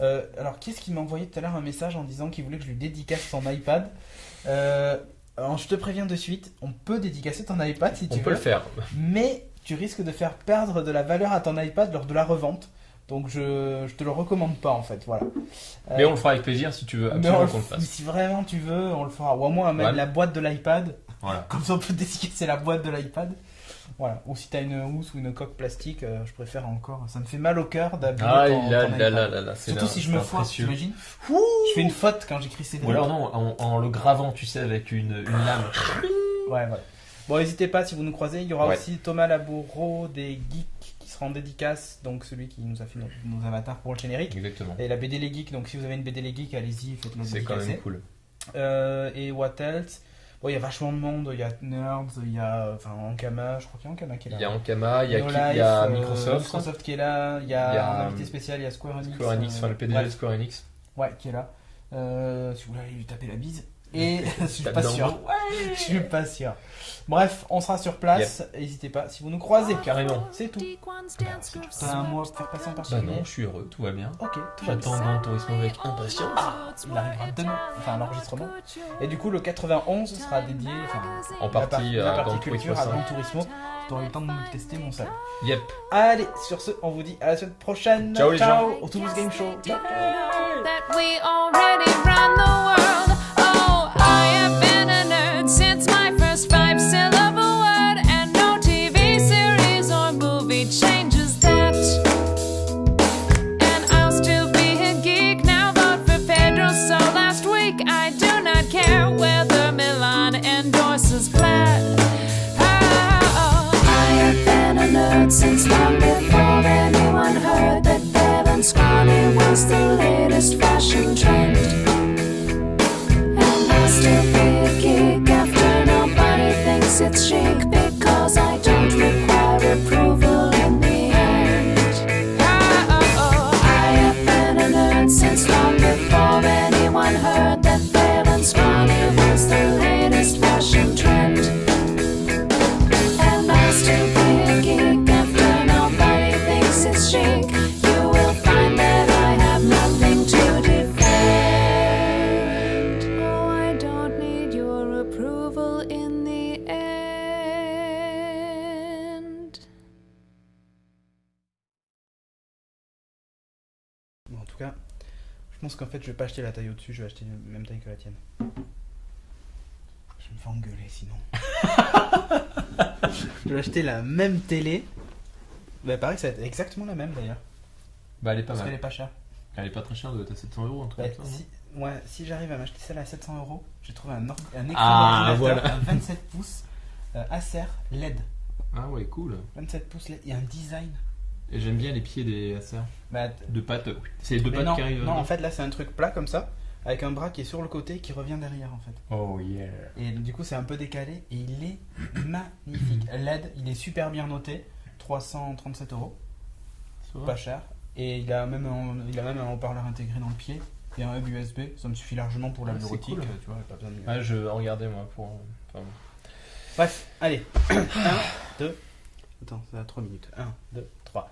Alors, qui est-ce qui m'a envoyé tout à l'heure un message en disant qu'il voulait que je lui dédicace son iPad? Alors, je te préviens de suite, on peut dédicacer ton iPad si tu veux.
On peut le faire.
Mais tu risques de faire perdre de la valeur à ton iPad lors de la revente. Donc je te le recommande pas en fait, voilà.
Mais on le fera avec plaisir si tu veux absolument qu'on le fasse.
Si vraiment tu veux, on le fera. Ou au moins mettre la boîte de l'iPad.
Voilà.
Comme ça on peut dédicacer la boîte de l'iPad. Voilà. Ou si t'as une housse ou une coque plastique, je préfère encore. Ça me fait mal au cœur d'abîmer ton iPad. Surtout si je me foire, t'imagines? Je fais une faute quand j'écris CD.
Ou alors non, en le gravant, tu sais, avec une lame.
Ouais, voilà. Bon, n'hésitez pas si vous nous croisez. Il y aura aussi Thomas Laboureau des Geeks qui sera en dédicace, donc celui qui nous a fait nos avatars pour le générique.
Exactement.
Et la BD Les Geeks, donc si vous avez une BD Les Geeks, allez-y, faites-le dédicacer.
C'est quand même cool.
Et what else? Bon, il y a vachement de monde, il y a Nerds, il y a Ankama, je crois qu'il y a Ankama qui est là.
Il y a Ankama, il y a
Microsoft qui est là, il y a un invité spécial, il y a Square Enix.
Le PDG de Square Enix.
Ouais, qui est là. Si vous voulez aller lui taper la bise. Et je suis pas sûr. Je suis pas sûr. Bref, on sera sur place. N'hésitez pas si vous nous croisez.
Carrément.
C'est tout. T'as un mot à faire passer en particulier?
Non, je suis heureux, tout va bien.
Ok.
J'attends Grand Turismo avec impatience.
Il arrivera demain. Enfin, l'enregistrement. Et du coup, le 91 sera dédié
en partie
la
à
partie culture à Grand Turismo. T'auras eu le temps de nous tester, mon salaud.
Yep.
Allez, sur ce, on vous dit à la semaine prochaine.
Ciao les gens.
Au Toulouse Game Show. Ciao.
latest fashion trend. And I'll still be a geek after nobody thinks it's chic, because I don't require approval in the end. I have been a nerd since long before anyone heard that pale and scrawny was the latest fashion trend. And I'll still be a geek after nobody thinks it's chic. You will find that I have nothing to defend. Oh, I don't need your approval in the end.
Bon, en tout cas, je pense qu'en fait, je vais pas acheter la taille au-dessus, je vais acheter la même taille que la tienne. Je me fais engueuler sinon. Je vais acheter la même télé. Bah, pareil, ça va être exactement la même d'ailleurs.
Bah, elle est pas
Parce
mal.
qu'elle est pas chère.
Elle est pas très chère, elle doit être à 700 € en tout
Bah,
cas.
si j'arrive à m'acheter celle à 700 €, j'ai trouvé un écran
Ah,
d'ordinateur,
voilà.
un 27 pouces Acer LED.
Ah ouais, cool.
27 pouces LED, il y a un design.
Et j'aime bien les pieds des Acer.
Bah,
Deux pattes. C'est les deux
mais
pattes
non,
qui arrivent.
non, en fait là c'est un truc plat comme ça, avec un bras qui est sur le côté et qui revient derrière en fait.
Oh yeah.
Et du coup c'est un peu décalé et il est magnifique. LED, il est super bien noté, 337 €,
Ça va.
pas cher. Et il a même un haut-parleur intégré dans le pied et un hub USB, ça me suffit largement pour la
Ah, c'est
bureautique,
cool.
tu vois, pas besoin de mieux.
Ouais, je regardais moi pour. Enfin,
Bref, allez, 1, 2, attends, ça a 3 minutes, 1, 2, 3.